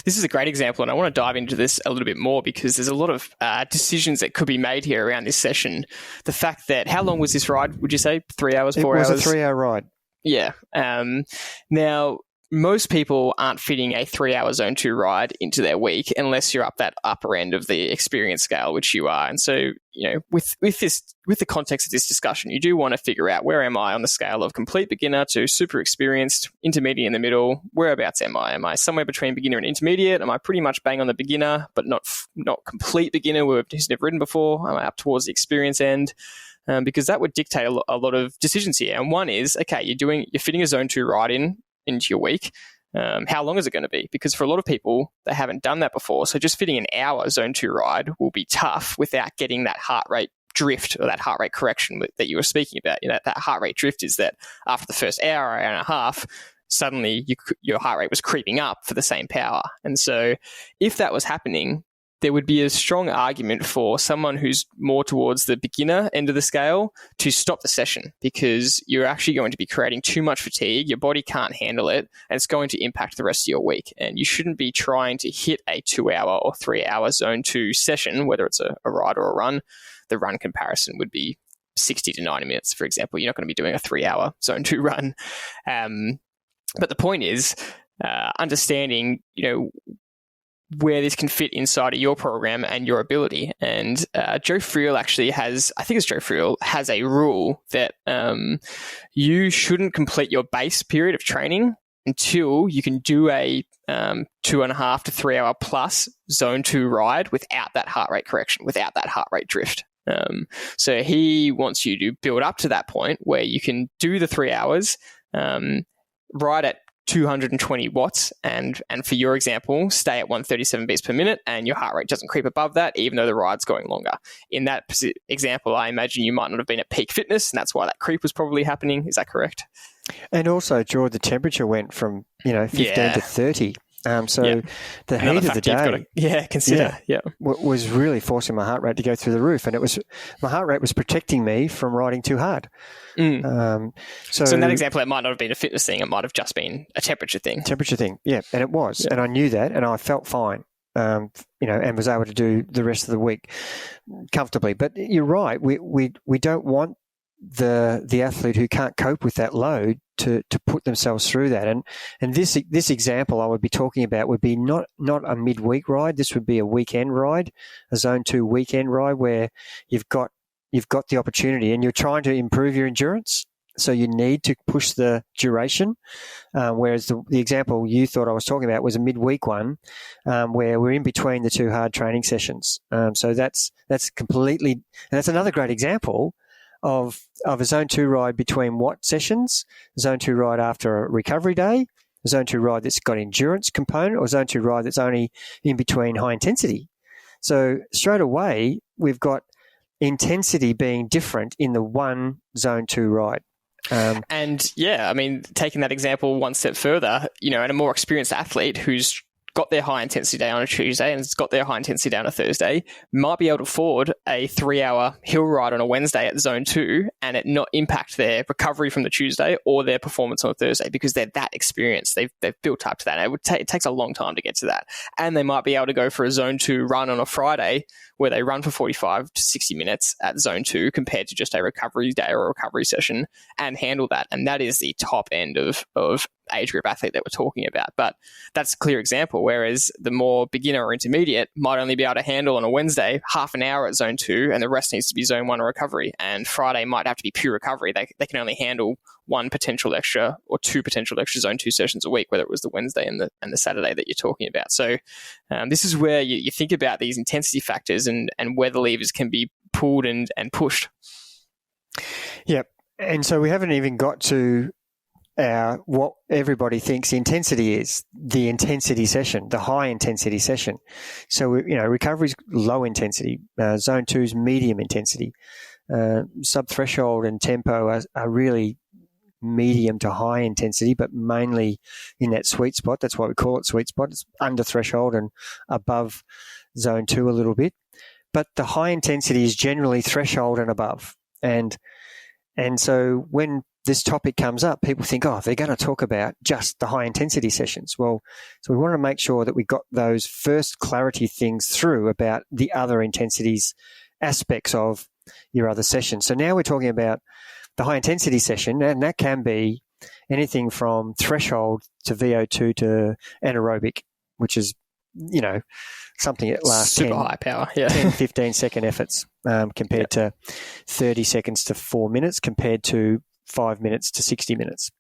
This is a great example, and I want to dive into this a little bit more because there's a lot of decisions that could be made here around this session. The fact that, how long was this ride, would you say? 3 hours, 4 hours? It was a 3-hour ride. Yeah. Now, most people aren't fitting a 3-hour zone 2 ride into their week unless you're up that upper end of the experience scale, which you are. And so, with the context of this discussion, you do want to figure out, where am I on the scale of complete beginner to super experienced, intermediate in the middle? Whereabouts am I? Am I somewhere between beginner and intermediate? Am I pretty much bang on the beginner, but not complete beginner who's never ridden before? Am I up towards the experience end? Because that would dictate a lot of decisions here. And one is, okay, you're fitting a zone 2 ride into your week. How long is it going to be? Because for a lot of people, they haven't done that before. So just fitting an hour zone 2 ride will be tough without getting that heart rate drift or that heart rate correction that you were speaking about. That heart rate drift is that after the first hour and a half, suddenly your heart rate was creeping up for the same power. And so if that was happening, there would be a strong argument for someone who's more towards the beginner end of the scale to stop the session, because you're actually going to be creating too much fatigue. Your body can't handle it, and it's going to impact the rest of your week. And you shouldn't be trying to hit a 2-hour or 3-hour zone 2 session, whether it's a ride or a run. The run comparison would be 60 to 90 minutes, for example. You're not going to be doing a 3-hour zone 2 run. But the point is understanding, where this can fit inside of your program and your ability. And Joe Friel actually has a rule that you shouldn't complete your base period of training until you can do a 2.5 to 3 hour plus zone 2 ride without that heart rate correction, without that heart rate drift. So he wants you to build up to that point where you can do the 3 hours, ride at 220 watts, and for your example, stay at 137 beats per minute, and your heart rate doesn't creep above that, even though the ride's going longer. In that example, I imagine you might not have been at peak fitness, and that's why that creep was probably happening. Is that correct? And also, Jordy, the temperature went from 15 to 30. The heat of the day, was really forcing my heart rate to go through the roof, and my heart rate was protecting me from riding too hard. So in that example, it might not have been a fitness thing; it might have just been a temperature thing. Yeah, and it was, and I knew that, and I felt fine, and was able to do the rest of the week comfortably. But you're right; we don't want the athlete who can't cope with that load to put themselves through that. And this example I would be talking about would be not a midweek ride. This would be a weekend ride, a zone 2 weekend ride where you've got the opportunity and you're trying to improve your endurance. So you need to push the duration. Whereas the example you thought I was talking about was a midweek one, where we're in between the 2 hard training sessions. So that's completely, and that's another great example of a zone 2 ride between what sessions? Zone 2 ride after a recovery day, a zone 2 ride that's got endurance component, or zone 2 ride that's only in between high intensity. So straight away, we've got intensity being different in the one zone 2 ride. And yeah, I mean, taking that example one step further, and a more experienced athlete who's got their high intensity day on a Tuesday and has got their high intensity day on a Thursday might be able to afford a 3-hour hill ride on a Wednesday at zone 2 and it not impact their recovery from the Tuesday or their performance on a Thursday because they're that experienced. They've built up to that. And it takes a long time to get to that. And they might be able to go for a zone 2 run on a Friday where they run for 45 to 60 minutes at zone 2 compared to just a recovery day or a recovery session and handle that. And that is the top end of age group athlete that we're talking about. But that's a clear example, whereas the more beginner or intermediate might only be able to handle on a Wednesday half an hour at zone 2 and the rest needs to be zone 1 or recovery. And Friday might have to be pure recovery. They can only handle 1 potential extra or 2 potential extra zone 2 sessions a week, whether it was the Wednesday and the Saturday that you're talking about. So this is where you think about these intensity factors and where the levers can be pulled and pushed. Yep. And so we haven't even got to what everybody thinks intensity is, the intensity session, the high intensity session. So, recovery is low intensity, zone 2 is medium intensity. Sub-threshold and tempo are really medium to high intensity, but mainly in that sweet spot. That's why we call it sweet spot. It's under threshold and above zone 2 a little bit. But the high intensity is generally threshold and above. And so when this topic comes up, people think, they're going to talk about just the high intensity sessions. Well, so we want to make sure that we got those first clarity things through about the other intensities aspects of your other sessions. So now we're talking about the high intensity session, and that can be anything from threshold to VO2 to anaerobic, which is, something that lasts super high power, 10, 15 second efforts compared to 30 seconds to 4 minutes compared to 5 minutes to 60 minutes,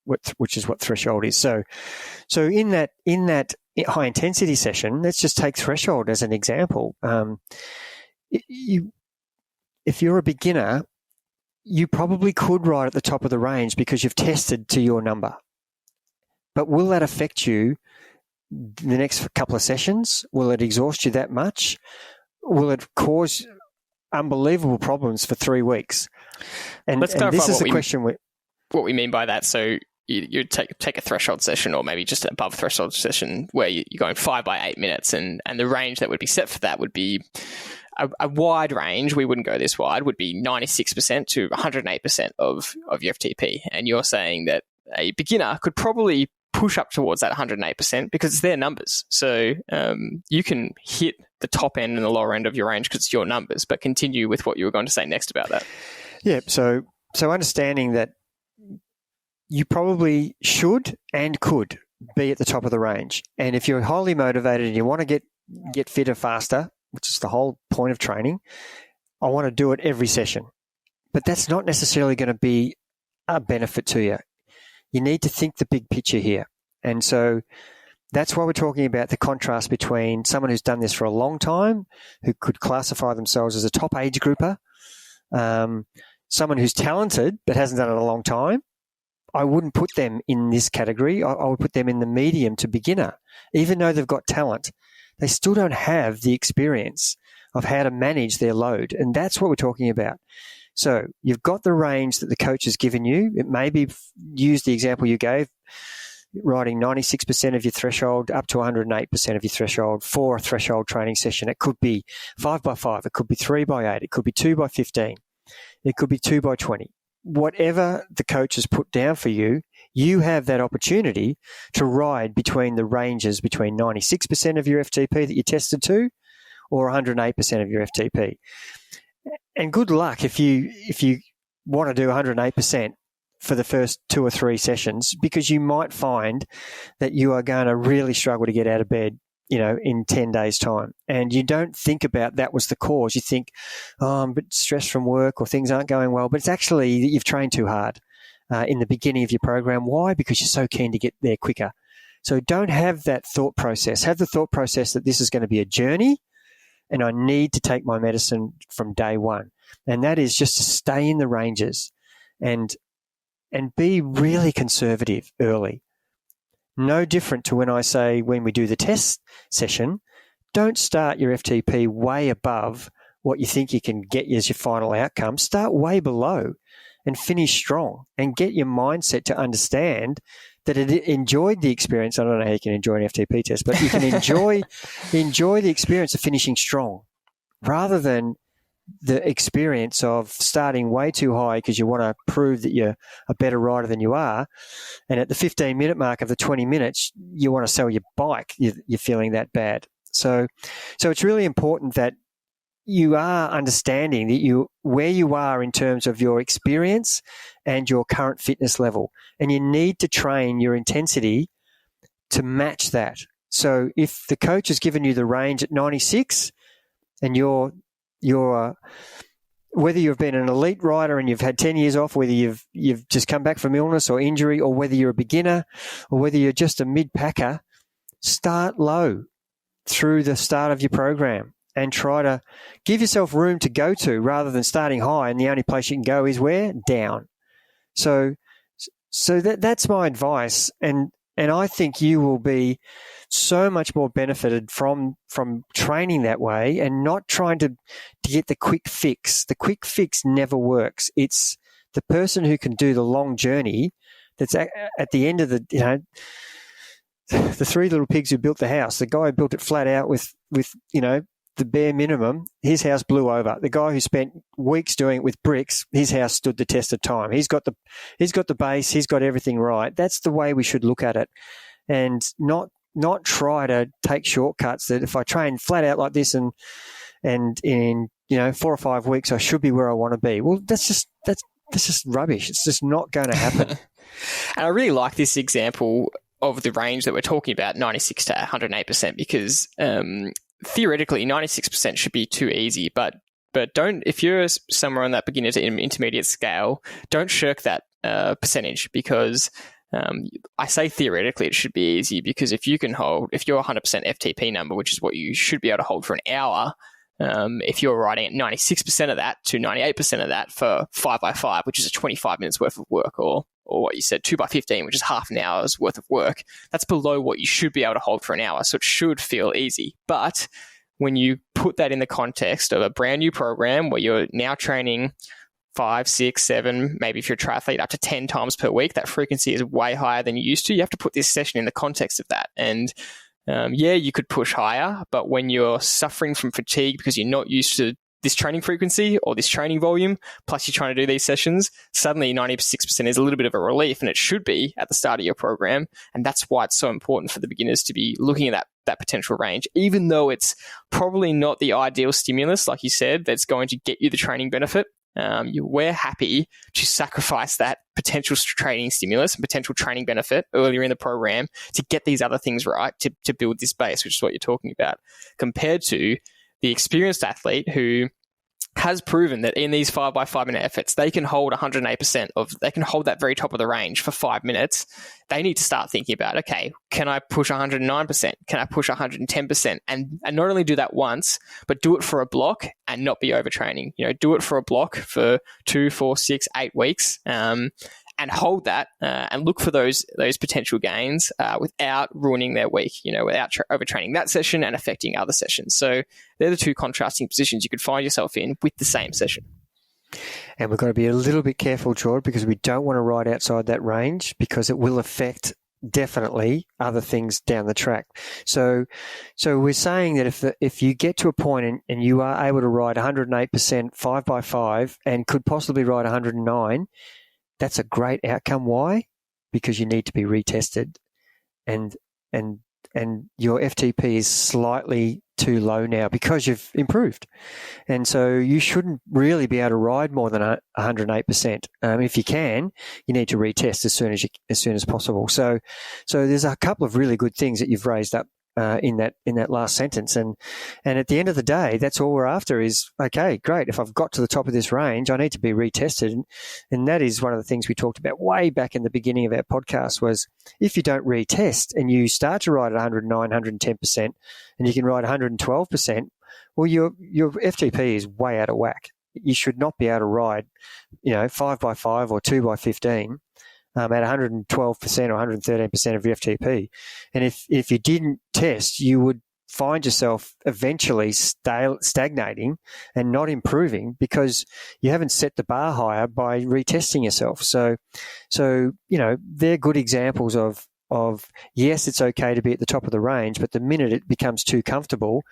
which is what threshold is. So in that high intensity session, let's just take threshold as an example. If you're a beginner, you probably could ride at the top of the range because you've tested to your number. But will that affect you the next couple of sessions? Will it exhaust you that much? Will it cause unbelievable problems for 3 weeks? And let's clarify this is the question. What we mean by that. So you take a threshold session or maybe just an above threshold session where you're going 5 by 8 minutes and the range that would be set for that would be a wide range. We wouldn't go this wide, would be 96% to 108% of your FTP. And you're saying that a beginner could probably push up towards that 108% because it's their numbers. So you can hit the top end and the lower end of your range because it's your numbers, but continue with what you were going to say next about that. Yeah, so understanding that you probably should and could be at the top of the range. And if you're highly motivated and you want to get fitter faster, which is the whole point of training, I want to do it every session. But that's not necessarily going to be a benefit to you. You need to think the big picture here. And so that's why we're talking about the contrast between someone who's done this for a long time, who could classify themselves as a top age grouper, someone who's talented but hasn't done it a long time. I wouldn't put them in this category. I would put them in the medium to beginner. Even though they've got talent, they still don't have the experience of how to manage their load. And that's what we're talking about. So you've got the range that the coach has given you. It may be, use the example you gave, riding 96% of your threshold up to 108% of your threshold for a threshold training session. It could be 5 by 5. It could be 3 by 8. It could be 2 by 15. It could be 2 by 20. Whatever the coach has put down for you, you have that opportunity to ride between the ranges between 96% of your FTP that you tested to or 108% of your FTP. And good luck if you want to do 108% for the first 2 or 3 sessions, because you might find that you are going to really struggle to get out of bed, in 10 days' time. And you don't think about that was the cause. You think, I'm a bit stressed from work or things aren't going well, but it's actually that you've trained too hard in the beginning of your program. Why? Because you're so keen to get there quicker. So don't have that thought process. Have the thought process that this is going to be a journey and I need to take my medicine from day one. And that is just to stay in the ranges and be really conservative early. No different to when I say when we do the test session, don't start your FTP way above what you think you can get as your final outcome. Start way below and finish strong, and get your mindset to understand that it enjoyed the experience. I don't know how you can enjoy an FTP test, but you can enjoy the experience of finishing strong rather than the experience of starting way too high because you want to prove that you're a better rider than you are. And at the 15-minute mark of the 20 minutes, you want to sell your bike. You're feeling that bad. So it's really important that you are understanding that where you are in terms of your experience and your current fitness level. And you need to train your intensity to match that. So if the coach has given you the range at 96 and you're whether you've been an elite rider and you've had 10 years off, whether you've just come back from illness or injury, or whether you're a beginner or whether you're just a mid-packer, start low through the start of your program and try to give yourself room to go to rather than starting high and the only place you can go is where? Down. So that's my advice, and I think you will be so much more benefited from training that way and not trying to get the quick fix. The quick fix never works. It's the person who can do the long journey that's at the end of the, the three little pigs who built the house. The guy who built it flat out with the bare minimum, his house blew over. The guy who spent weeks doing it with bricks, his house stood the test of time. He's got the base, he's got everything right. That's the way we should look at it, and not try to take shortcuts that if I train flat out like this and in 4 or 5 weeks I should be where I want to be. Well, that's just rubbish. It's just not going to happen. And I really like this example of the range that we're talking about, 96 to 108%, because theoretically 96% should be too easy, but don't, if you're somewhere on that beginner to intermediate scale, don't shirk that percentage, because I say theoretically it should be easy, because if you're 100% FTP number, which is what you should be able to hold for an hour, if you're riding at 96% of that to 98% of that for 5x5, which is a 25 minutes worth of work, or what you said, 2x15, which is half an hour's worth of work, that's below what you should be able to hold for an hour. So it should feel easy. But when you put that in the context of a brand new program where you're now training 5, 6, 7, maybe if you're a triathlete, up to 10 times per week, that frequency is way higher than you used to. You have to put this session in the context of that. And you could push higher, but when you're suffering from fatigue because you're not used to this training frequency or this training volume, plus you're trying to do these sessions, suddenly 96% is a little bit of a relief, and it should be at the start of your program. And that's why it's so important for the beginners to be looking at that potential range, even though it's probably not the ideal stimulus, like you said, that's going to get you the training benefit. We're happy to sacrifice that potential training stimulus and potential training benefit earlier in the program to get these other things right, to build this base, which is what you're talking about, compared to the experienced athlete who has proven that in these 5x5 minute efforts, they can hold 108% they can hold that very top of the range for 5 minutes. They need to start thinking about, okay, can I push 109%? Can I push 110%? And not only do that once, but do it for a block and not be overtraining. Do it for a block for 2, 4, 6, 8 weeks. And hold that and look for those potential gains without ruining their week, without overtraining that session and affecting other sessions. So they're the two contrasting positions you could find yourself in with the same session. And we've got to be a little bit careful, Jordy, because we don't want to ride outside that range, because it will affect definitely other things down the track. So we're saying that if you get to a point and you are able to ride 108% 5x5 and could possibly ride 109, that's a great outcome. Why? Because you need to be retested, and your FTP is slightly too low now because you've improved, and so you shouldn't really be able to ride more than 108%. If you can, you need to retest as soon as possible. So there's a couple of really good things that you've raised up in that last sentence, and at the end of the day, that's all we're after is, okay, great, if I've got to the top of this range, I need to be retested. And that is one of the things we talked about way back in the beginning of our podcast, was if you don't retest and you start to ride at 109, 110%, and you can ride 112%, well, your FTP is way out of whack. You should not be able to ride 5x5 or 2x15 at 112% or 113% of your FTP. And if you didn't test, you would find yourself eventually stagnating and not improving because you haven't set the bar higher by retesting yourself. So they're good examples of yes, it's okay to be at the top of the range, but the minute it becomes too comfortable,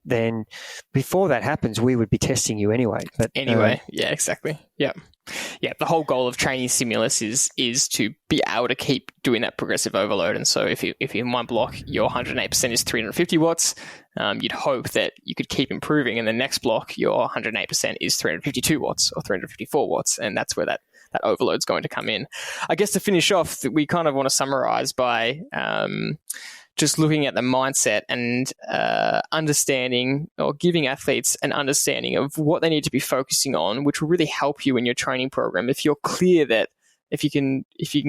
then before that happens, we would be testing you anyway. But yeah, exactly. Yeah. The whole goal of training stimulus is to be able to keep doing that progressive overload. And so if in one block your 108% is 350 watts, you'd hope that you could keep improving. And the next block your 108% is 352 watts or 354 watts, and that's where that overload's going to come in. I guess to finish off, we kind of want to summarize by just looking at the mindset and understanding or giving athletes an understanding of what they need to be focusing on, which will really help you in your training program. If you're clear that, if you can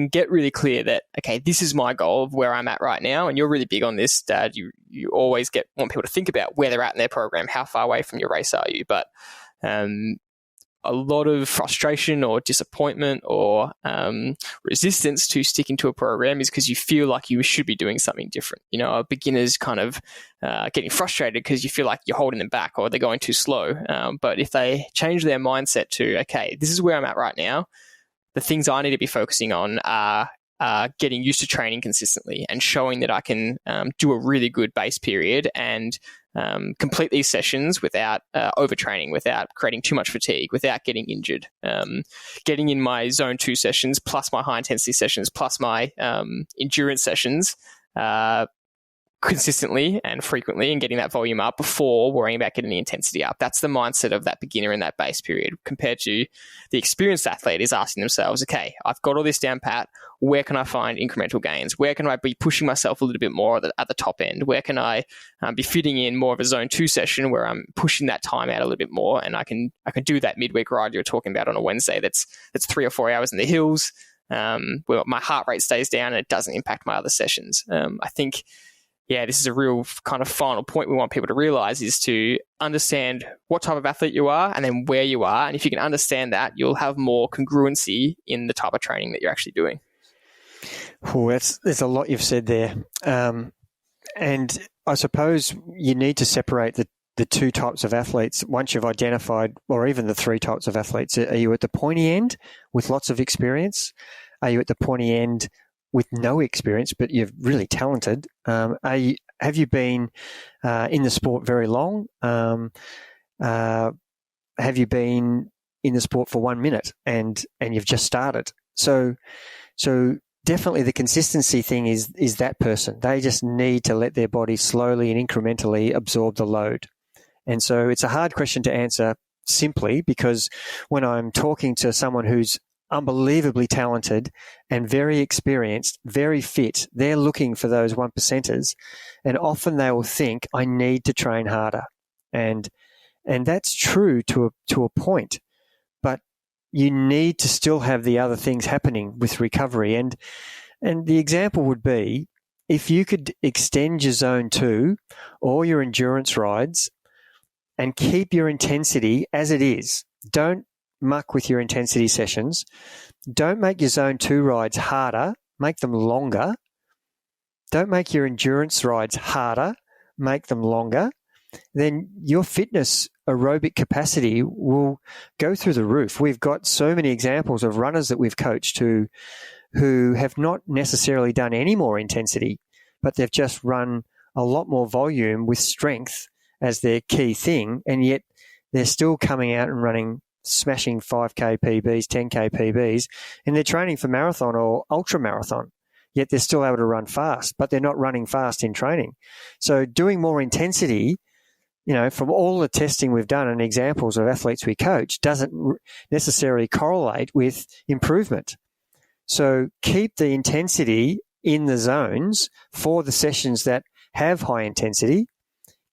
get really clear that, okay, this is my goal of where I'm at right now, and you're really big on this, Dad, you always want people to think about where they're at in their program, how far away from your race are you, but a lot of frustration or disappointment or resistance to sticking to a program is because you feel like you should be doing something different. A beginner's kind of getting frustrated because you feel like you're holding them back or they're going too slow. But if they change their mindset to, okay, this is where I'm at right now, the things I need to be focusing on are getting used to training consistently and showing that I can do a really good base period and complete these sessions without overtraining, without creating too much fatigue, without getting injured. Getting in my zone 2 sessions, plus my high intensity sessions, plus my endurance sessions consistently and frequently, and getting that volume up before worrying about getting the intensity up. That's the mindset of that beginner in that base period, compared to the experienced athlete is asking themselves, okay, I've got all this down pat. Where can I find incremental gains? Where can I be pushing myself a little bit more at the top end? Where can I be fitting in more of a zone 2 session where I'm pushing that time out a little bit more, and I can do that midweek ride you're talking about on a Wednesday that's 3 or 4 hours in the hills, where my heart rate stays down and it doesn't impact my other sessions. I think, this is a real kind of final point we want people to realize, is to understand what type of athlete you are and then where you are. And if you can understand that, you'll have more congruency in the type of training that you're actually doing. There's a lot you've said there. And I suppose you need to separate the two types of athletes once you've identified, or even the three types of athletes. Are you at the pointy end with lots of experience? Are you at the pointy end with no experience, but you're really talented? Have you been in the sport very long? Have you been in the sport for 1 minute and you've just started? So definitely the consistency thing is that person. They just need to let their body slowly and incrementally absorb the load. And so it's a hard question to answer simply, because when I'm talking to someone who's unbelievably talented and very experienced, very fit, they're looking for those 1%ers, and often they will think, I need to train harder. And that's true to a point, but you need to still have the other things happening with recovery. And the example would be, if you could extend your zone 2 or your endurance rides and keep your intensity as it is, don't muck with your intensity sessions. Don't make your zone 2 rides harder, make them longer. Don't make your endurance rides harder, make them longer. Then your fitness aerobic capacity will go through the roof. We've got so many examples of runners that we've coached who have not necessarily done any more intensity, but they've just run a lot more volume with strength as their key thing, and yet they're still coming out and running, smashing 5K PBs, 10K PBs, and they're training for marathon or ultra marathon, yet they're still able to run fast, but they're not running fast in training. So doing more intensity, from all the testing we've done and examples of athletes we coach, doesn't necessarily correlate with improvement. So keep the intensity in the zones for the sessions that have high intensity.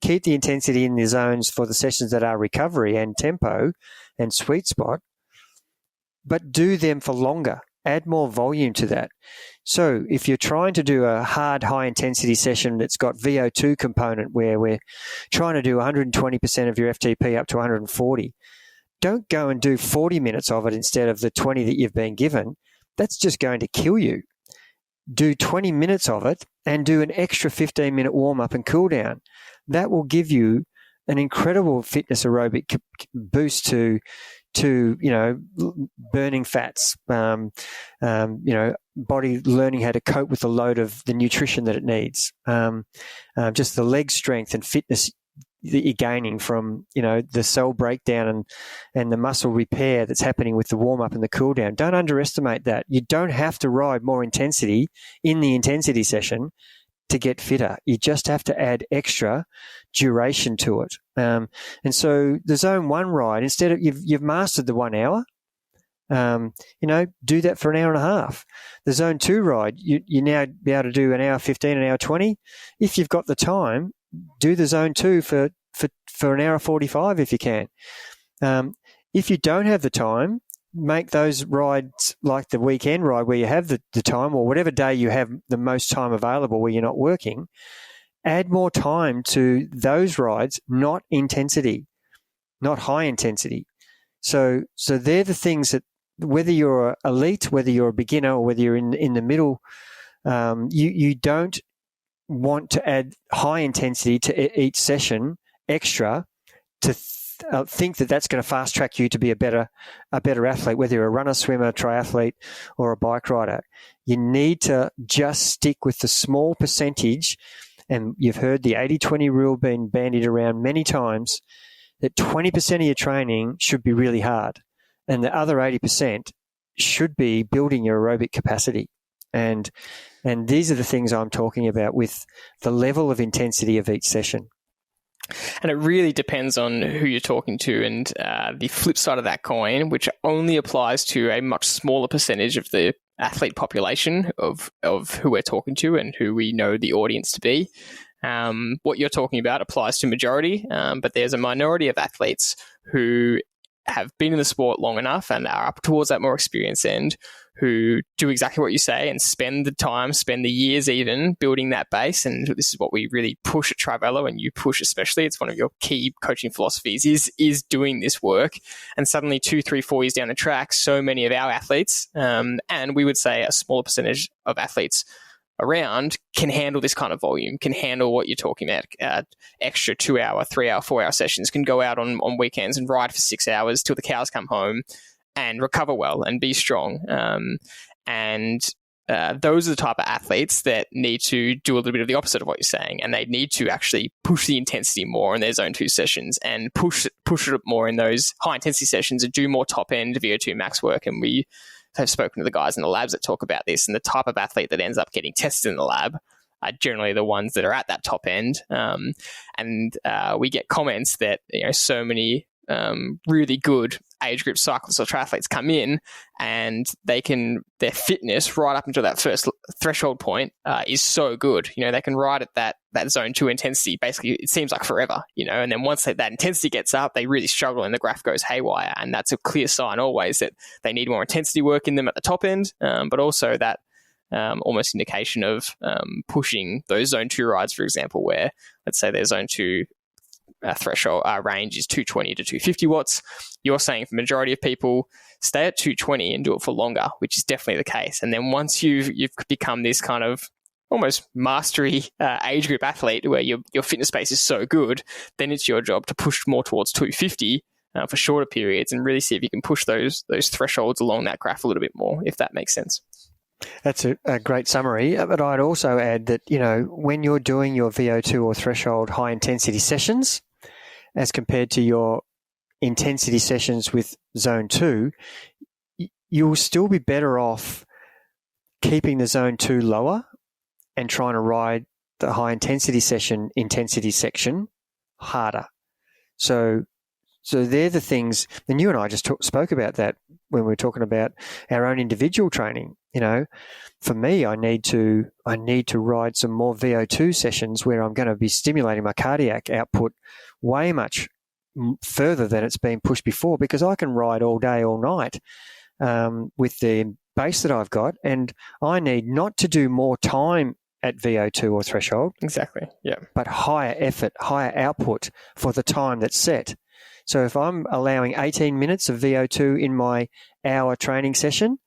Keep the intensity in the zones for the sessions that are recovery and tempo and sweet spot, but do them for longer. Add more volume to that. So if you're trying to do a hard, high-intensity session that's got VO2 component where we're trying to do 120% of your FTP up to 140, don't go and do 40 minutes of it instead of the 20 that you've been given. That's just going to kill you. Do 20 minutes of it and do an extra 15-minute warm-up and cool-down. That will give you an incredible fitness aerobic boost to burning fats, body learning how to cope with the load of the nutrition that it needs, just the leg strength and fitness that you're gaining from, the cell breakdown and the muscle repair that's happening with the warm-up and the cool-down. Don't underestimate that. You don't have to ride more intensity in the intensity session to get fitter. You just have to add extra duration to it. And so the Zone 1 ride, instead of you've mastered the 1 hour, do that for an hour and a half. The Zone 2 ride, you now be able to do an hour 15, an hour 20. If you've got the time, do the Zone 2 for an hour 45 if you can. If you don't have the time, make those rides like the weekend ride where you have the time, or whatever day you have the most time available where you're not working. Add more time to those rides, not intensity, not high intensity. So they're the things that, whether you're elite, whether you're a beginner, or whether you're in the middle, you don't want to add high intensity to each session extra to think that that's going to fast track you to be a better athlete, whether you're a runner, swimmer, triathlete, or a bike rider. You need to just stick with the small percentage, and you've heard the 80-20 rule being bandied around many times, that 20% of your training should be really hard, and the other 80% should be building your aerobic capacity. And these are the things I'm talking about with the level of intensity of each session. And it really depends on who you're talking to, and the flip side of that coin, which only applies to a much smaller percentage of the athlete population of who we're talking to and who we know the audience to be. What you're talking about applies to majority, but there's a minority of athletes who have been in the sport long enough and are up towards that more experienced end, who do exactly what you say and spend the time, spend the years even building that base. And this is what we really push at Trivelo, and you push especially. It's one of your key coaching philosophies is doing this work. And suddenly 2, 3, 4 years down the track, so many of our athletes, and we would say a smaller percentage of athletes around, can handle this kind of volume, can handle what you're talking about. Extra 2 hour, 3 hour, 4 hour sessions, can go out on weekends and ride for 6 hours till the cows come home and recover well and be strong. Those are the type of athletes that need to do a little bit of the opposite of what you're saying, and they need to actually push the intensity more in their Zone 2 sessions and push it up more in those high intensity sessions and do more top end VO2 max work. And we have spoken to the guys in the labs that talk about this, and the type of athlete that ends up getting tested in the lab are generally the ones that are at that top end. We get comments that so many really good age group cyclists or triathletes come in, and their fitness right up until that first threshold point is so good. They can ride at that Zone 2 intensity. Basically, it seems like forever, and then once that intensity gets up, they really struggle and the graph goes haywire. And that's a clear sign always that they need more intensity work in them at the top end, but also that almost indication of pushing those Zone 2 rides, for example, where let's say their Zone 2 threshold range is 220 to 250 watts. You're saying for the majority of people, stay at 220 and do it for longer, which is definitely the case. And then once you've become this kind of almost mastery age group athlete where your fitness base is so good, then it's your job to push more towards 250 for shorter periods and really see if you can push those thresholds along that graph a little bit more, if that makes sense. That's a great summary. But I'd also add that, when you're doing your VO2 or threshold high intensity sessions, as compared to your intensity sessions with Zone 2, you will still be better off keeping the Zone 2 lower and trying to ride the high intensity section harder. So they're the things, and you and I just spoke about that when we were talking about our own individual training. For me, I need to ride some more VO2 sessions where I'm going to be stimulating my cardiac output way much further than it's been pushed before, because I can ride all day, all night with the base that I've got, and I need not to do more time at VO2 or threshold. Exactly, yeah. But higher effort, higher output for the time that's set. So if I'm allowing 18 minutes of VO2 in my hour training session,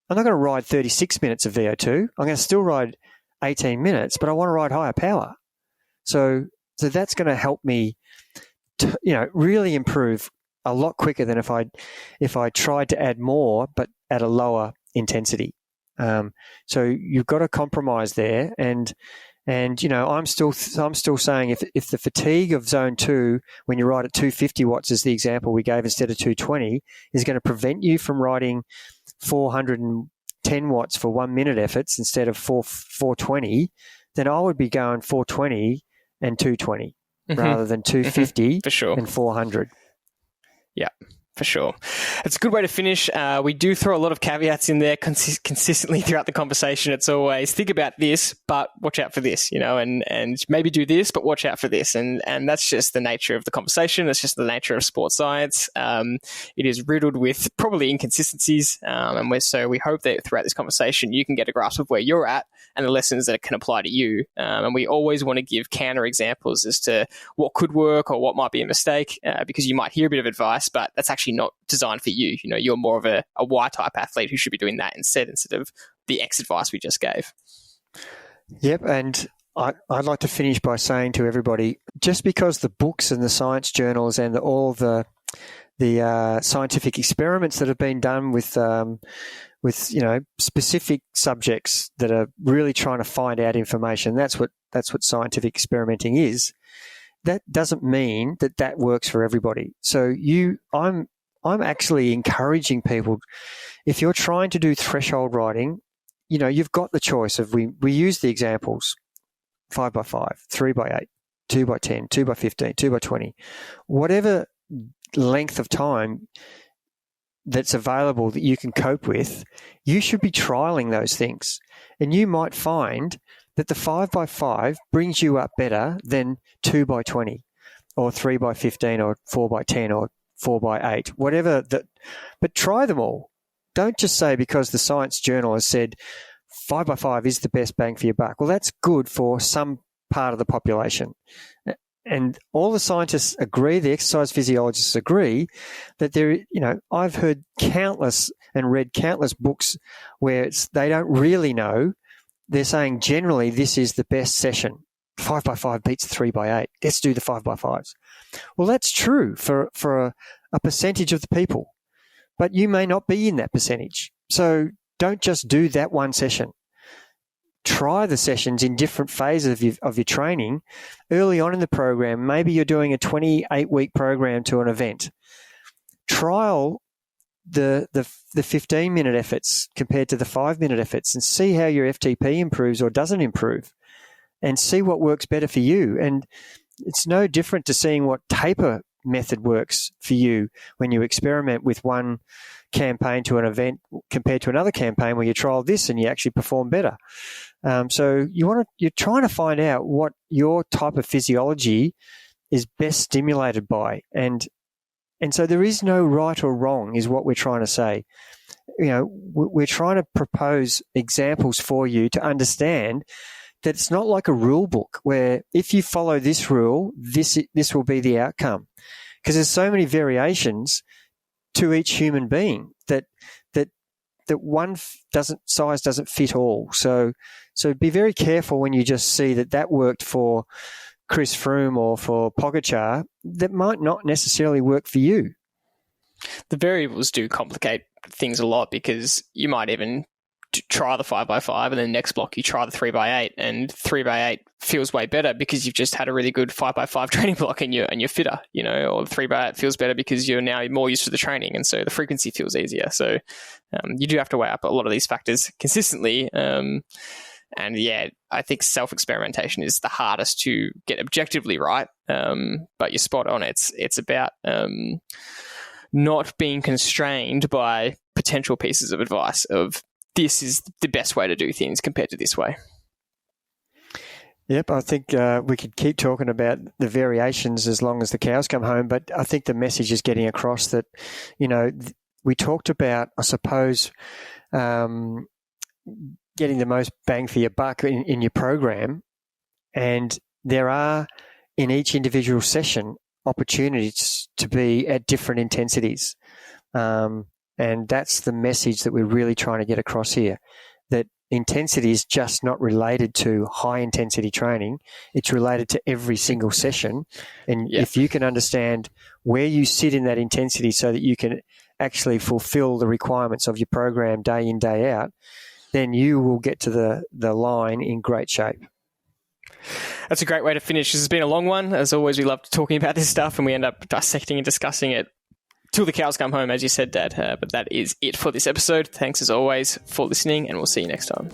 I'm not going to ride 36 minutes of VO2. I'm going to still ride 18 minutes, but I want to ride higher power. So that's going to help me to, really improve a lot quicker than if I tried to add more, but at a lower intensity. So you've got to compromise there. And I'm still saying if the fatigue of zone 2, when you ride at 250 watts is the example we gave instead of 220, is going to prevent you from riding 410 watts for 1 minute efforts instead of 420, then I would be going 420 and 220 rather than 250 for sure. and 400. Yeah, for sure. It's a good way to finish. We do throw a lot of caveats in there consistently throughout the conversation. It's always think about this, but watch out for this, and maybe do this, but watch out for this. And that's just the nature of the conversation. It's just the nature of sports science. It is riddled with probably inconsistencies. So we hope that throughout this conversation, you can get a grasp of where you're at and the lessons that can apply to you. And we always want to give counter examples as to what could work or what might be a mistake, because you might hear a bit of advice, but that's actually not designed for you. You're more of a Y-type athlete who should be doing that instead of the X advice we just gave. Yep, and I'd like to finish by saying to everybody, just because the books and the science journals and all the scientific experiments that have been done with specific subjects that are really trying to find out information, that's what scientific experimenting is. That doesn't mean that works for everybody. So I'm actually encouraging people, if you're trying to do threshold riding, you've got the choice of, we use the examples, 5x5, 3x8, 2x10, 2x15, 2x20, whatever length of time that's available that you can cope with, you should be trialing those things. And you might find that the 5x5 brings you up better than 2x20 or 3x15 or 4x10 or 4x8, whatever. But try them all. Don't just say because the science journal has said 5x5 is the best bang for your buck. Well, that's good for some part of the population. And all the scientists agree, the exercise physiologists agree, that I've heard countless and read countless books where they don't really know. They're saying generally this is the best session. 5x5 beats 3x8. Let's do the 5x5s. Well, that's true for a percentage of the people, but you may not be in that percentage. So don't just do that one session. Try the sessions in different phases of your training. Early on in the program, maybe you're doing a 28-week program to an event. Trial the 15-minute efforts compared to the 5-minute efforts and see how your FTP improves or doesn't improve, and see what works better for you. And it's no different to seeing what taper method works for you when you experiment with one campaign to an event compared to another campaign where you trial this and you actually perform better. So you're trying to find out what your type of physiology is best stimulated by, and so there is no right or wrong, is what we're trying to say. We're trying to propose examples for you to understand that it's not like a rule book where if you follow this rule, this will be the outcome, because there's so many variations to each human being that one size doesn't fit all. So be very careful when you just see that worked for Chris Froome or for Pogačar, that might not necessarily work for you. The variables do complicate things a lot, because you might even try the 5x5 and then next block you try the 3x8, and 3x8 feels way better because you've just had a really good 5x5 training block and you're fitter, or the 3x8 feels better because you're now more used to the training, and so the frequency feels easier. So you do have to weigh up a lot of these factors consistently. And yeah, I think self-experimentation is the hardest to get objectively right. But you're spot on. It's about not being constrained by potential pieces of advice of this is the best way to do things compared to this way. Yep, I think we could keep talking about the variations as long as the cows come home, but I think the message is getting across that, we talked about, I suppose, getting the most bang for your buck in your program, and there are in each individual session opportunities to be at different intensities, and that's the message that we're really trying to get across here, that intensity is just not related to high intensity training. It's related to every single session. And if you can understand where you sit in that intensity so that you can actually fulfill the requirements of your program day in, day out, then you will get to the line in great shape. That's a great way to finish. This has been a long one. As always, we love talking about this stuff and we end up dissecting and discussing it till the cows come home, as you said, Dad. But that is it for this episode. Thanks as always for listening, and we'll see you next time.